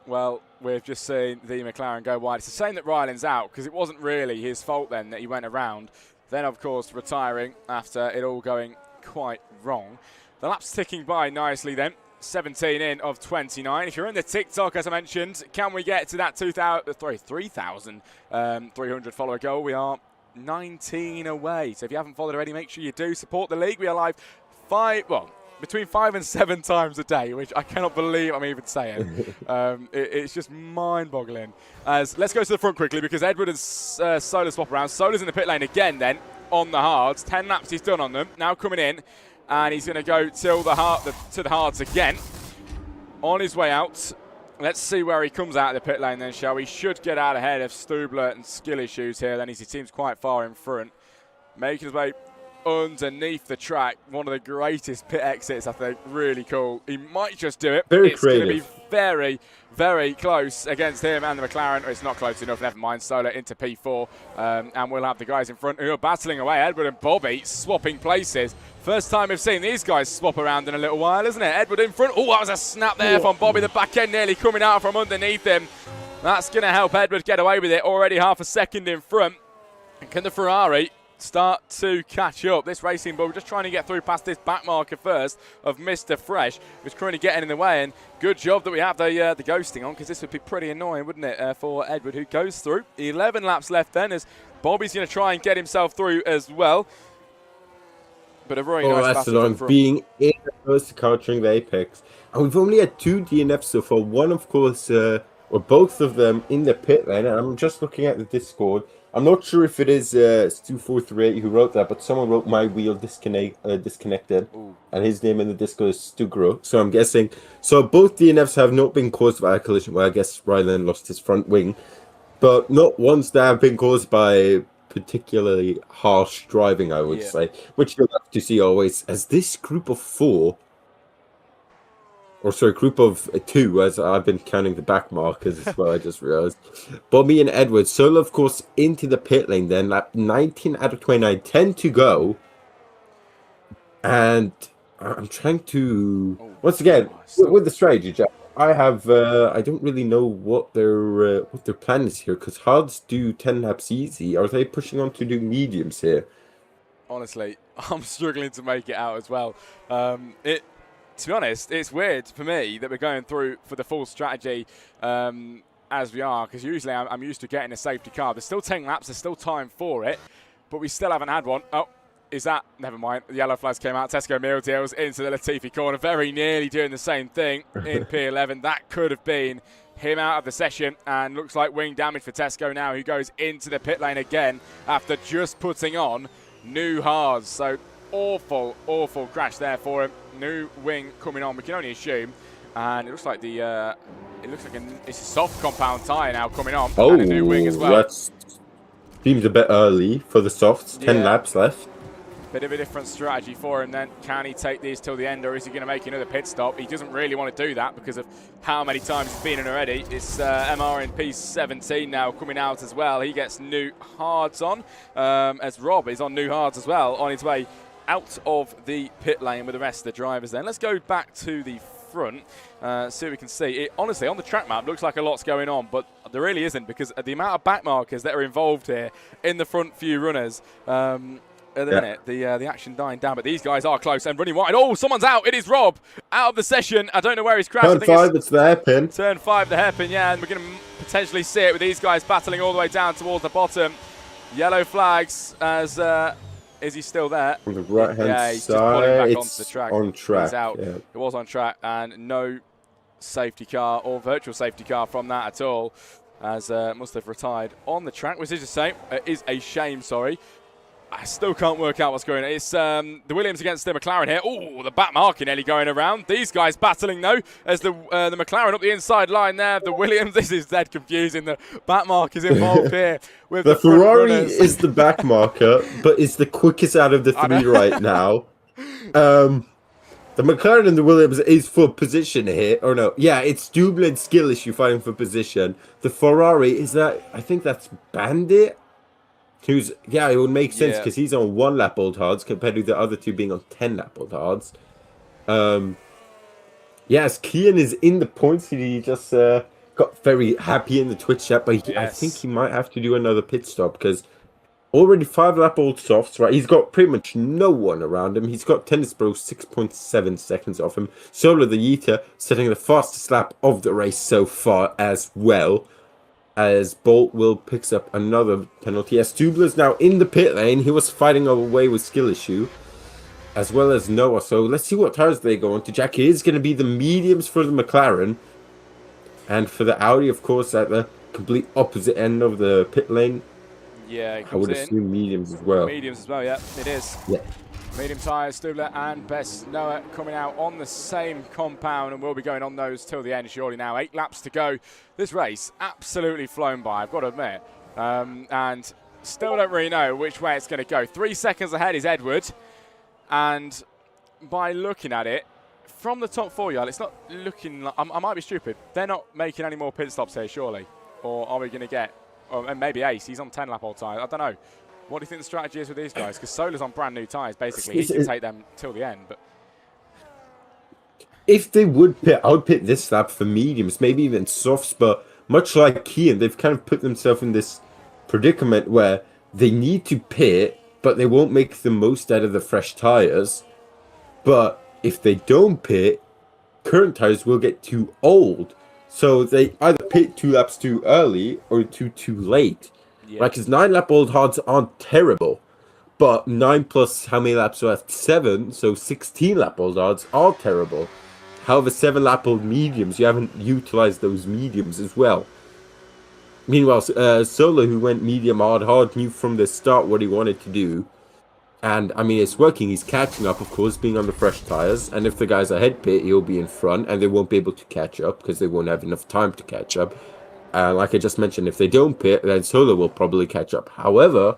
Well, we've just seen the McLaren go wide. It's a shame that Ryland's out, because it wasn't really his fault then that he went around. Then, of course, retiring after it all going quite wrong. The lap's ticking by nicely then. 17 in of 29. If you're in the TikTok, as I mentioned, can we get to that 3,300 follower goal? We are 19 away. So if you haven't followed already, make sure you do. Support the league. We are live between 5 and 7 times a day, which I cannot believe I'm even saying. It's just mind-boggling. Let's go to the front quickly, because Edward and Solar swap around. Solar's in the pit lane again then on the hards. 10 laps he's done on them. Now coming in. And he's going to go to the hards again. On his way out. Let's see where he comes out of the pit lane then, shall we? Should get out ahead of Stubler and skill issues here. Then he seems quite far in front. Making his way underneath the track. One of the greatest pit exits, I think. Really cool. He might just do it. It's going to be very, very close against him and the McLaren. It's not close enough, never mind. Solar into P4. And we'll have the guys in front who are battling away. Edward and Bobby swapping places. First time we've seen these guys swap around in a little while, isn't it? Edward in front. Oh, that was a snap there from Bobby. The back end nearly coming out from underneath him. That's going to help Edward get away with it. Already half a second in front. And can the Ferrari start to catch up. This Racing Bull just trying to get through past this back marker first of Mr. Fresh, who's currently getting in the way. And good job that we have the ghosting on, because this would be pretty annoying, wouldn't it, for Edward, who goes through. 11 laps left then, as Bobby's going to try and get himself through as well. But a very nice that's annoying. Being in the first countering the apex. And we've only had 2 DNFs so far. One, of course, or both of them in the pit lane. And I'm just looking at the Discord. I'm not sure if it is Stu438 who wrote that, but someone wrote my wheel disconnected. Ooh. And his name in the Discord is Stugro. So I'm guessing. So both DNFs have not been caused by a collision. Well, I guess Ryland lost his front wing. But not ones that have been caused by particularly harsh driving, I would say, which you'll have to see always. As this group of 4, or sorry, group of 2, as I've been counting the back markers as well, I just realized. Bobby and Edward solo, of course, into the pit lane then, lap 19 out of 29, 10 to go. And I'm trying to, once again, with the strategy, Jack, I have, I don't really know what their plan is here, because hards do 10 laps easy. Are they pushing on to do mediums here? Honestly, I'm struggling to make it out as well. To be honest, it's weird for me that we're going through for the full strategy as we are, because usually I'm used to getting a safety car. There's still 10 laps, there's still time for it, but we still haven't had one. Oh. Is that? Never mind. The yellow flags came out. Tesco Meal Deals into the Latifi corner. Very nearly doing the same thing in P11. That could have been him out of the session. And looks like wing damage for Tesco now, who goes into the pit lane again after just putting on new hards. So awful, awful crash there for him. New wing coming on. We can only assume. And it looks like it's a soft compound tyre now coming on. Oh, and a new wing as well. That seems a bit early for the softs. 10 laps left. Bit of a different strategy for him then. Can he take these till the end, or is he going to make another pit stop? He doesn't really want to do that because of how many times he's been in already. It's MR in P17 now coming out as well. He gets new hards on, as Rob is on new hards as well, on his way out of the pit lane with the rest of the drivers then. Let's go back to the front, see what we can see. It, honestly, on the track map, looks like a lot's going on, but there really isn't, because the amount of back markers that are involved here in the front few runners, at the minute, the action dying down, but these guys are close and running wide. Oh, someone's out. It is Rob out of the session. I don't know where he's crashed. Turn 5, it's the hairpin. Turn 5, the hairpin, yeah, and we're going to potentially see it with these guys battling all the way down towards the bottom. Yellow flags as, is he still there? On the right-hand yeah, he's side, just pulling back onto the track. On track. He's out. Yeah. It was on track, and no safety car or virtual safety car from that at all, as must have retired on the track, which is a shame, sorry. I still can't work out what's going on. It's the Williams against the McLaren here. Oh, the back marker nearly going around. These guys battling, though, as the McLaren up the inside line there. The Williams, this is dead confusing. The back mark is involved here. With the Ferrari is the back marker, but is the quickest out of the 3 right now. The McLaren and the Williams is for position here. Or no, yeah, it's Dublin skill issue fighting for position. The Ferrari, is that, I think that's Bandit? Who's, yeah, it would make sense because he's on 1 lap old hards compared to the other 2 being on 10 lap old hards. Yes, Kian is in the points. He just got very happy in the Twitch chat, but I think he might have to do another pit stop because already 5 lap old softs, right? He's got pretty much no one around him. He's got Tennis Bro 6.7 seconds off him. Solo the Yeeter setting the fastest lap of the race so far as well, as Bolt will picks up another penalty. As Stubler's now in the pit lane. He was fighting away with skill issue, as well as Noah. So let's see what tires they go on to. Jack, it is going to be the mediums for the McLaren. And for the Audi, of course, at the complete opposite end of the pit lane. Yeah, I would assume mediums as well. Mediums as well, yeah, it is. Yeah. Medium tyres, Stubler and Best Noah coming out on the same compound, and we'll be going on those till the end surely now. 8 laps to go. This race absolutely flown by, I've got to admit. And still don't really know which way it's going to go. 3 seconds ahead is Edward. And by looking at it, from the top 4 yard, it's not looking like, I might be stupid. They're not making any more pit stops here, surely. Or are we going to get, and maybe Ace, he's on 10 lap old tyres, I don't know. What do you think the strategy is with these guys? Because Solar's on brand new tyres, basically. He can take them till the end. But if they would pit, I would pit this lap for mediums, maybe even softs. But much like Kian, they've kind of put themselves in this predicament where they need to pit but they won't make the most out of the fresh tires. But if they don't pit, current tires will get too old. So they either pit 2 laps too early or too late. Yeah. Like, his 9-lap old hards aren't terrible. But 9 plus how many laps left? 7, so 16-lap old hards are terrible. However, 7-lap old mediums, you haven't utilized those mediums as well. Meanwhile, Solo, who went medium hard, knew from the start what he wanted to do. And, I mean, it's working. He's catching up, of course, being on the fresh tires. And if the guys ahead pit, he'll be in front, and they won't be able to catch up because they won't have enough time to catch up. Like I just mentioned, if they don't pit, then Solo will probably catch up. However,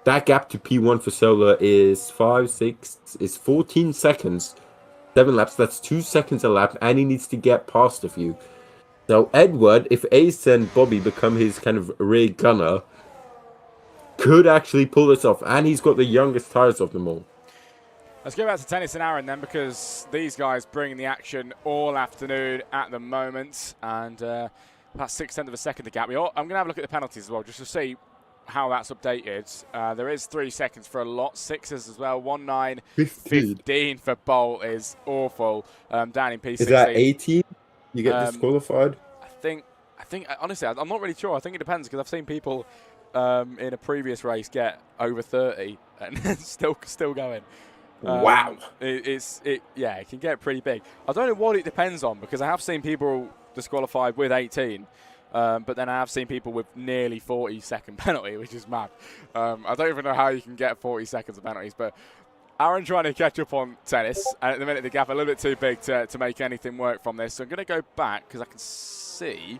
that gap to P1 for Solo is 14 seconds. 7 laps, that's 2 seconds a lap, and he needs to get past a few. Now, Edward, if Ace and Bobby become his kind of rear gunner, could actually pull this off, and he's got the youngest tires of them all. Let's go back to Tennis and Aaron then, because these guys bring the action all afternoon at the moment, and about 6/10 of a second to gap. I'm going to have a look at the penalties as well, just to see how that's updated. There is 3 seconds for a lot, 6s as well. 1:9:15 for Bolt is awful. Down in P16. Is that 18? You get disqualified? I think honestly, I'm not really sure. I think it depends, because I've seen people in a previous race get over 30 and still going. Wow. It can get pretty big. I don't know what it depends on, because I have seen people disqualified with 18. But then I have seen people with nearly 40-second penalty, which is mad. I don't even know how you can get 40 seconds of penalties, but Aaron trying to catch up on Tennis, and at the minute the gap a little bit too big to make anything work from this. So I'm going to go back, because I can see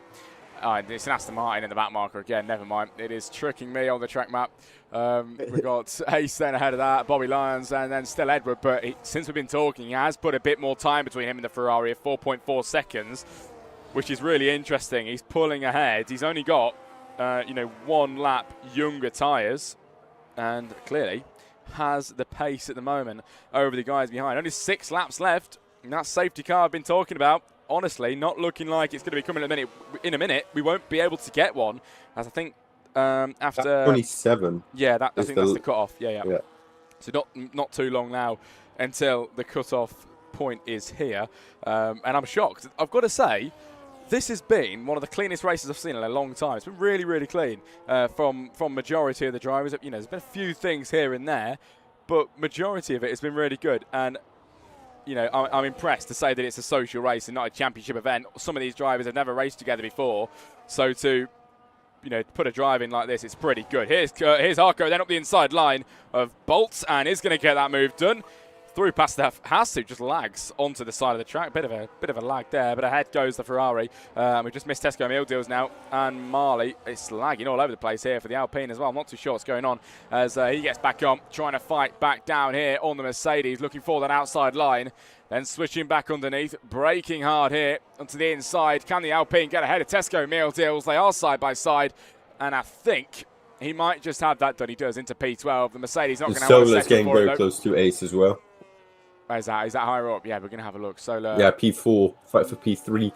it's an Aston Martin in the back marker again. Never mind. It is tricking me on the track map. We've got Ace then ahead of that, Bobby Lyons, and then still Edward. But since we've been talking, he has put a bit more time between him and the Ferrari of 4.4 seconds. Which is really interesting. He's pulling ahead. He's only got, 1 lap younger tyres, and clearly has the pace at the moment over the guys behind. Only 6 laps left, and that safety car I've been talking about, honestly, not looking like it's going to be coming in a minute. We won't be able to get one, as I think after... That's 27. Yeah, I think that's the cut-off. Yeah. So not too long now until the cut-off point is here, and I'm shocked. I've got to say, this has been one of the cleanest races I've seen in a long time. It's been really, really clean from majority of the drivers. There's been a few things here and there, but majority of it has been really good. And, I'm impressed to say that it's a social race and not a championship event. Some of these drivers have never raced together before. So to, put a drive in like this, it's pretty good. Here's Harco, then up the inside line of Bolt, and is going to get that move done. Through past the Hasu, just lags onto the side of the track. Bit of a lag there, but ahead goes the Ferrari. We just missed Tesco Meal Deals now, and Marley is lagging all over the place here for the Alpine as well. I'm not too sure what's going on as he gets back on, trying to fight back down here on the Mercedes, looking for that outside line, then switching back underneath, braking hard here onto the inside. Can the Alpine get ahead of Tesco Meal Deals? They are side by side, and I think he might just have that done. He does into P12. The Mercedes not going to have a second. Solo's getting very close to Ace as well. Is that higher up? Yeah, we're going to have a look. Solar. Yeah, P4, fight for P3.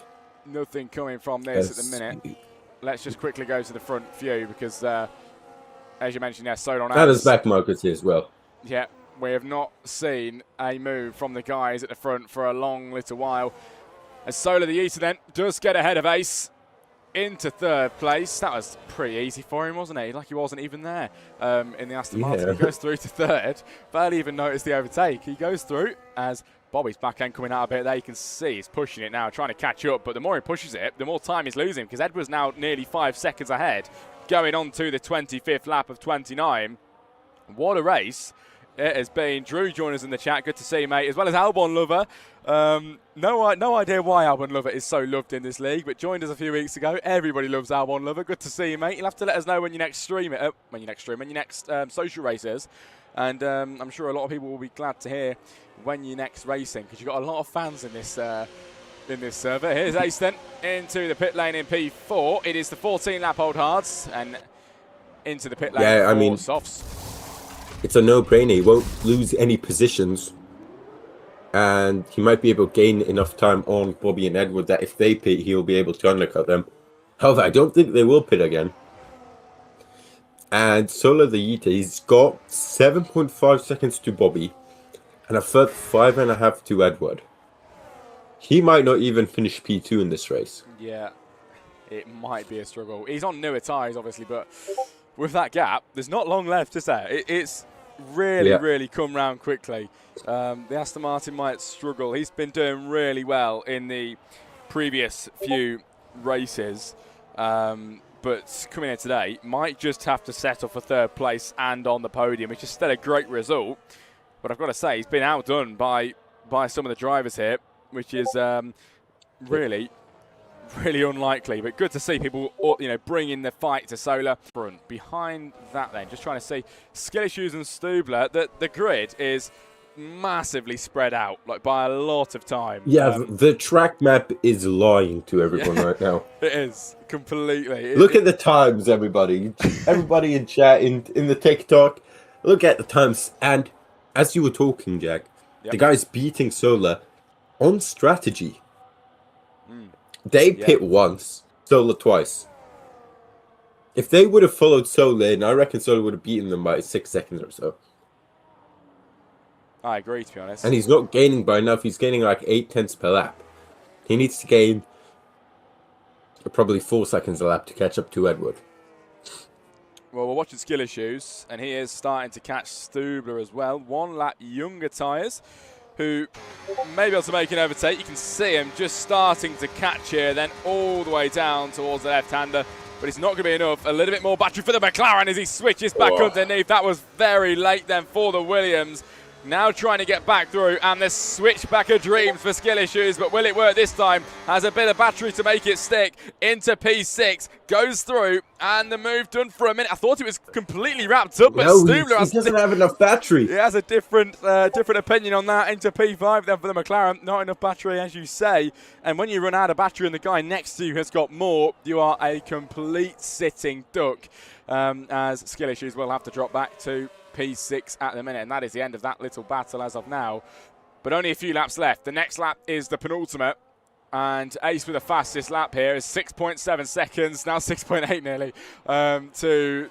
Nothing coming from this at the minute. Let's just quickly go to the front view because, as you mentioned, Solar that is back markers here as well. Yeah, we have not seen a move from the guys at the front for a long little while. As Solar, the Easter then, does get ahead of Ace into 3rd place. That was pretty easy for him, wasn't it? Like he wasn't even there in the Aston Martin. He goes through to 3rd. Barely even noticed the overtake. He goes through as Bobby's back end coming out a bit there. You can see he's pushing it now, trying to catch up. But the more he pushes it, the more time he's losing because Edward's now nearly 5 seconds ahead, going on to the 25th lap of 29. What a race it has been. Drew joined us in the chat. Good to see you, mate. As well as Albon Lover. No idea why Albon Lover is so loved in this league, but joined us a few weeks ago. Everybody loves Albon Lover. Good to see you, mate. You'll have to let us know when your next social race is. And I'm sure a lot of people will be glad to hear when you're next racing because you've got a lot of fans in this server. Here's Ace then into the pit lane in P4. It is the 14-lap old hards and into the pit lane for softs. It's a no-brainer. He won't lose any positions. And he might be able to gain enough time on Bobby and Edward that if they pit, he'll be able to undercut them. However, I don't think they will pit again. and Solar the Yeeter, he's got 7.5 seconds to Bobby and a third 5.5 to Edward. He might not even finish P2 in this race. Yeah, it might be a struggle. He's on newer tyres, obviously, but with that gap, there's not long left, is there? It's really come round quickly. The Aston Martin might struggle. He's been doing really well in the previous few races, but coming in today, might just have to settle for third place and on the podium, which is still a great result. But I've got to say, he's been outdone by some of the drivers here, which is really unlikely. But good to see people, bringing the fight to Solar. Front behind that, then, just trying to see Skilly Shoes and Stubler. The grid is massively spread out, like by a lot of time. Yeah, the track map is lying to everyone right now. It is completely. Look at the times, everybody. Everybody in chat, in the TikTok, look at the times. And as you were talking, Jack, the guy's beating Solar on strategy. They pit once, Solar twice. If they would have followed Solar in, I reckon Solar would have beaten them by 6 seconds or so. I agree, to be honest. And he's not gaining by enough. He's gaining like 8/10 per lap. He needs to gain probably 4 seconds a lap to catch up to Edward. Well, we're watching Skilly Shoes, and he is starting to catch Stubler as well. 1 lap younger tyres, who may be able to make an overtake. You can see him just starting to catch here, then all the way down towards the left-hander. But it's not going to be enough. A little bit more battery for the McLaren as he switches back underneath. That was very late then for the Williams. Now trying to get back through, and the switchback of dreams for Skilly Shoes, but will it work this time? Has a bit of battery to make it stick. Into P6, goes through, and the move done for a minute. I thought it was completely wrapped up, but Stubler he doesn't have enough battery. He has a different opinion on that. Into P5 then for the McLaren. Not enough battery, as you say. And when you run out of battery and the guy next to you has got more, you are a complete sitting duck, as Skilly Shoes will have to drop back to P6 at the minute, and that is the end of that little battle as of now. But only a few laps left. The next lap is the penultimate, and Ace with the fastest lap here is 6.7 seconds, now 6.8 nearly, to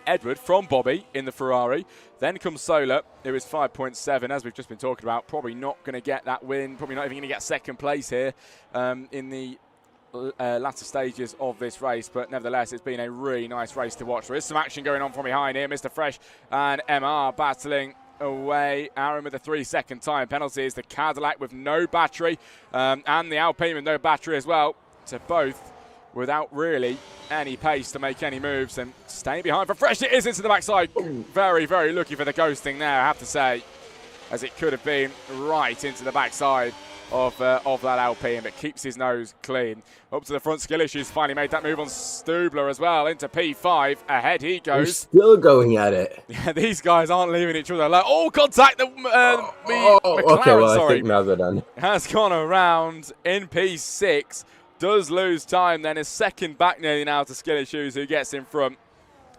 Edward from Bobby in the Ferrari. Then comes Solar, who is 5.7, as we've just been talking about. Probably not going to get that win, probably not even going to get second place here in the latter stages of this race, but nevertheless it's been a really nice race to watch. There is some action going on from behind here. Mr. Fresh and MR battling away. Aaron with a 3-second time penalty is the Cadillac with no battery, and the Alpine with no battery as well. So both without really any pace to make any moves, and staying behind for Fresh. It is into the backside. Very lucky for the ghosting there, I have to say, as it could have been right into the backside of that Alpine, but keeps his nose clean. Up to the front, Skilly Shoes finally made that move on Stubler as well, into P5. Ahead he goes. He's still going at it. Yeah, these guys aren't leaving each other alone. Oh, contact! The McLaren, okay, well, sorry, I think now they're done. Has gone around in P6. Does lose time then. Is second back nearly now to Skilly Shoes, who gets in front,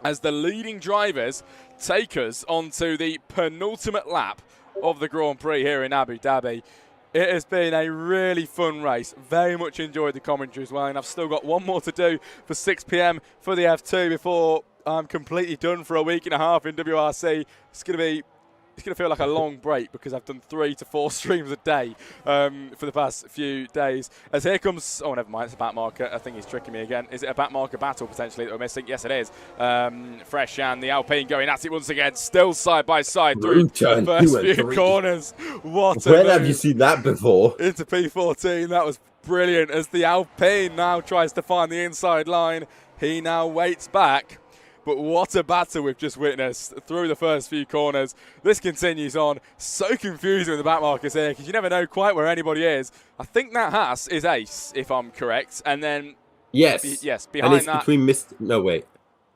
as the leading drivers take us onto the penultimate lap of the Grand Prix here in Abu Dhabi. It has been a really fun race. Very much enjoyed the commentary as well, and I've still got one more to do for 6 p.m. for the F2 before I'm completely done for a week and a half in WRC. It's going to feel like a long break because I've done 3 to 4 streams a day for the past few days. As here comes, oh, never mind, it's a back marker. I think he's tricking me again. Is it a back marker battle potentially that we're missing? Yes, it is. Fresh and the Alpine going at it once again, still side by side through the first few corners. What a When move. have you seen that before? Into P14, that was brilliant, as the Alpine now tries to find the inside line. He now waits back. But what a battle we've just witnessed through the first few corners. This continues on. So confusing with the back markers here, because you never know quite where anybody is. I think that Haas is Ace, if I'm correct. And then... Yes. Yes, behind and it's that... between No, wait.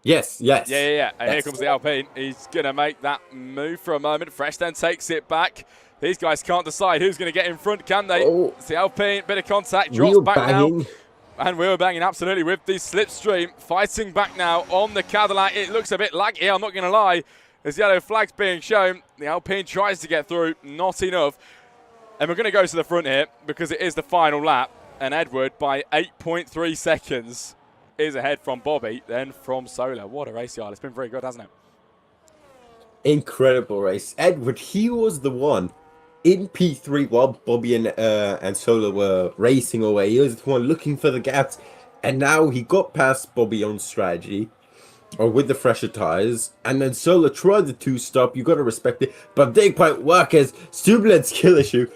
Yes. Yeah. And yes. here comes the Alpine. He's going to make that move for a moment. Fresh then takes it back. These guys can't decide who's going to get in front, can they? Oh. It's the Alpine, bit of contact, drops back banging. now. And wheel banging absolutely with the slipstream. Fighting back now on the Cadillac. It looks a bit laggy, I'm not going to lie. As yellow flags being shown. The Alpine tries to get through, not enough. And we're going to go to the front here because it is the final lap. And Edward, by 8.3 seconds, is ahead from Bobby, then from Solar. What a race yard. It's been very good, hasn't it? Incredible race. Edward, he was the one in P3 while Bobby and Solar were racing away. He was the one looking for the gaps. And now he got past Bobby on strategy, or with the fresher tires. And then Solar tried the two-stop. You got to respect it. But big point workers, Stublet's skill issue.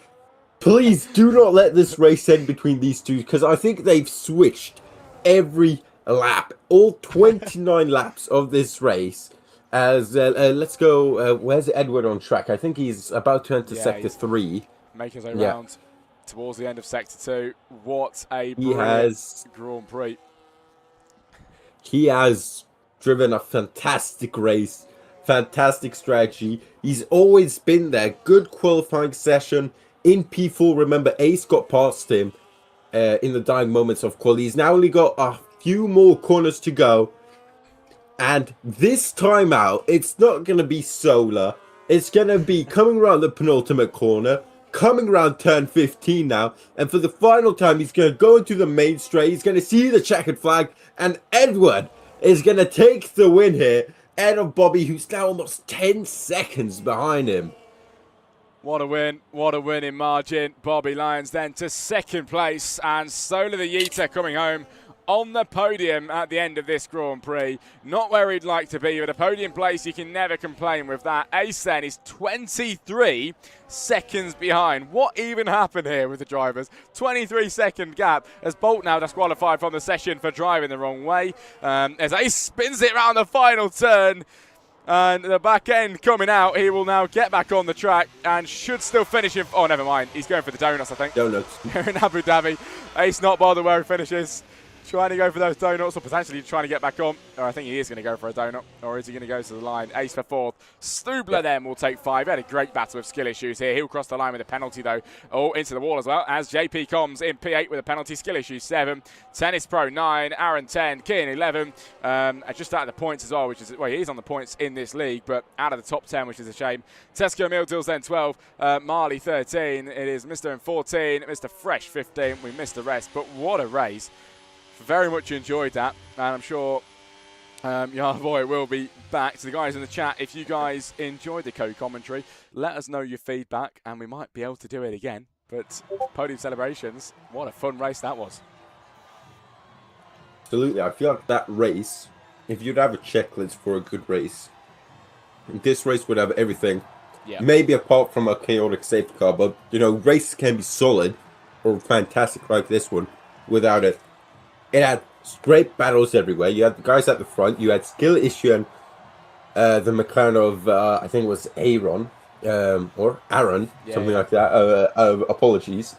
Please do not let this race end between these two, because I think they've switched every lap. All 29 laps of this race. As let's go, where's Edward on track? I think he's about to enter Sector 3. Making his way round towards the end of Sector 2. What a brilliant Grand Prix. He has driven a fantastic race, fantastic strategy. He's always been there. Good qualifying session. In P4, remember, Ace got past him in the dying moments of quali. He's now only got a few more corners to go. And this time out, it's not going to be Solar. It's going to be coming around the penultimate corner, coming around turn 15 now. And for the final time, he's going to go into the main straight. He's going to see the checkered flag. And Edward is going to take the win here. Ahead of Bobby, who's now almost 10 seconds behind him. What a win in margin. Bobby Lyons then to second place. And Solar the Yeeter coming home on the podium at the end of this Grand Prix. Not where he'd like to be, but a podium place, you can never complain with that. Ace then is 23 seconds behind. What even happened here with the drivers? 23-second gap as Bolt now disqualified from the session for driving the wrong way. As Ace spins it around the final turn. And the back end coming out, he will now get back on the track and should still finish him. Oh, never mind. He's going for the donuts, I think. Donuts. Here in Abu Dhabi. Ace not bothered where he finishes. Trying to go for those donuts, or potentially trying to get back on. Or I think he is going to go for a donut. Or is he going to go to the line? Ace for fourth. Stubler then will take 5. He had a great battle with skill issues here. He'll cross the line with a penalty, though. Oh, into the wall as well. As JP comes in P8 with a penalty. Skill issue 7. Tennis Pro 9. Aaron 10. Kian 11. Just out of the points as well, which is, well, he is on the points in this league, but out of the top 10, which is a shame. Tesco Mildils then 12. Marley 13. It is Mr. and 14. Mr. Fresh 15. We missed the rest, but what a race. Very much enjoyed that, and I'm sure Boy will be back. To the guys in the chat, if you guys enjoyed the co-commentary, let us know your feedback, and we might be able to do it again. But podium celebrations, what a fun race that was. Absolutely, I feel like that race, if you'd have a checklist for a good race, this race would have everything. Yeah. Maybe apart from a chaotic safety car, but, you know, races can be solid or fantastic like this one without it. It had great battles everywhere. You had the guys at the front. You had skill issue and the McLaren of, I think it was Aaron, or Aaron, something like that. Apologies.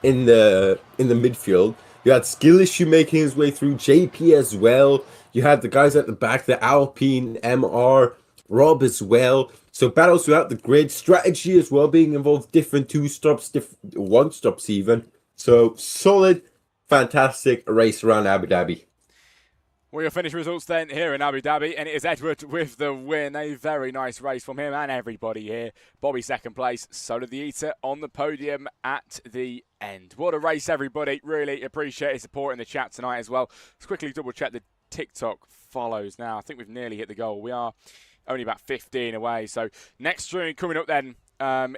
In the midfield. You had skill issue making his way through. JP as well. You had the guys at the back, the Alpine, MR, Rob as well. So battles throughout the grid. Strategy as well being involved. Different 2-stops, different 1-stops even. So solid. Fantastic race around Abu Dhabi. Well, your finished results then here in Abu Dhabi, and it is Edward with the win. A very nice race from him and everybody here. Bobby second place, Solar the Eater on the podium at the end. What a race, everybody. Really appreciate your support in the chat tonight as well. Let's quickly double check the TikTok follows now. I think we've nearly hit the goal. We are only about 15 away. So next stream coming up then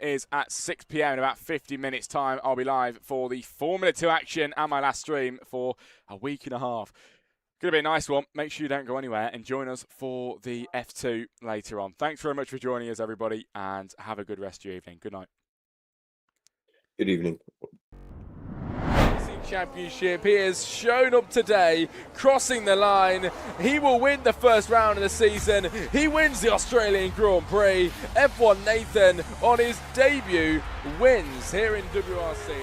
is at 6 p.m. in about 50 minutes time. I'll be live for the Formula 2 action and my last stream for a week and a half. Going to be a nice one. Make sure you don't go anywhere and join us for the F2 later on. Thanks very much for joining us, everybody, and have a good rest of your evening. Good night. Good evening. Championship. He has shown up today, crossing the line. He will win the first round of the season. He wins the Australian Grand Prix. F1 Nathan on his debut wins here in WRC.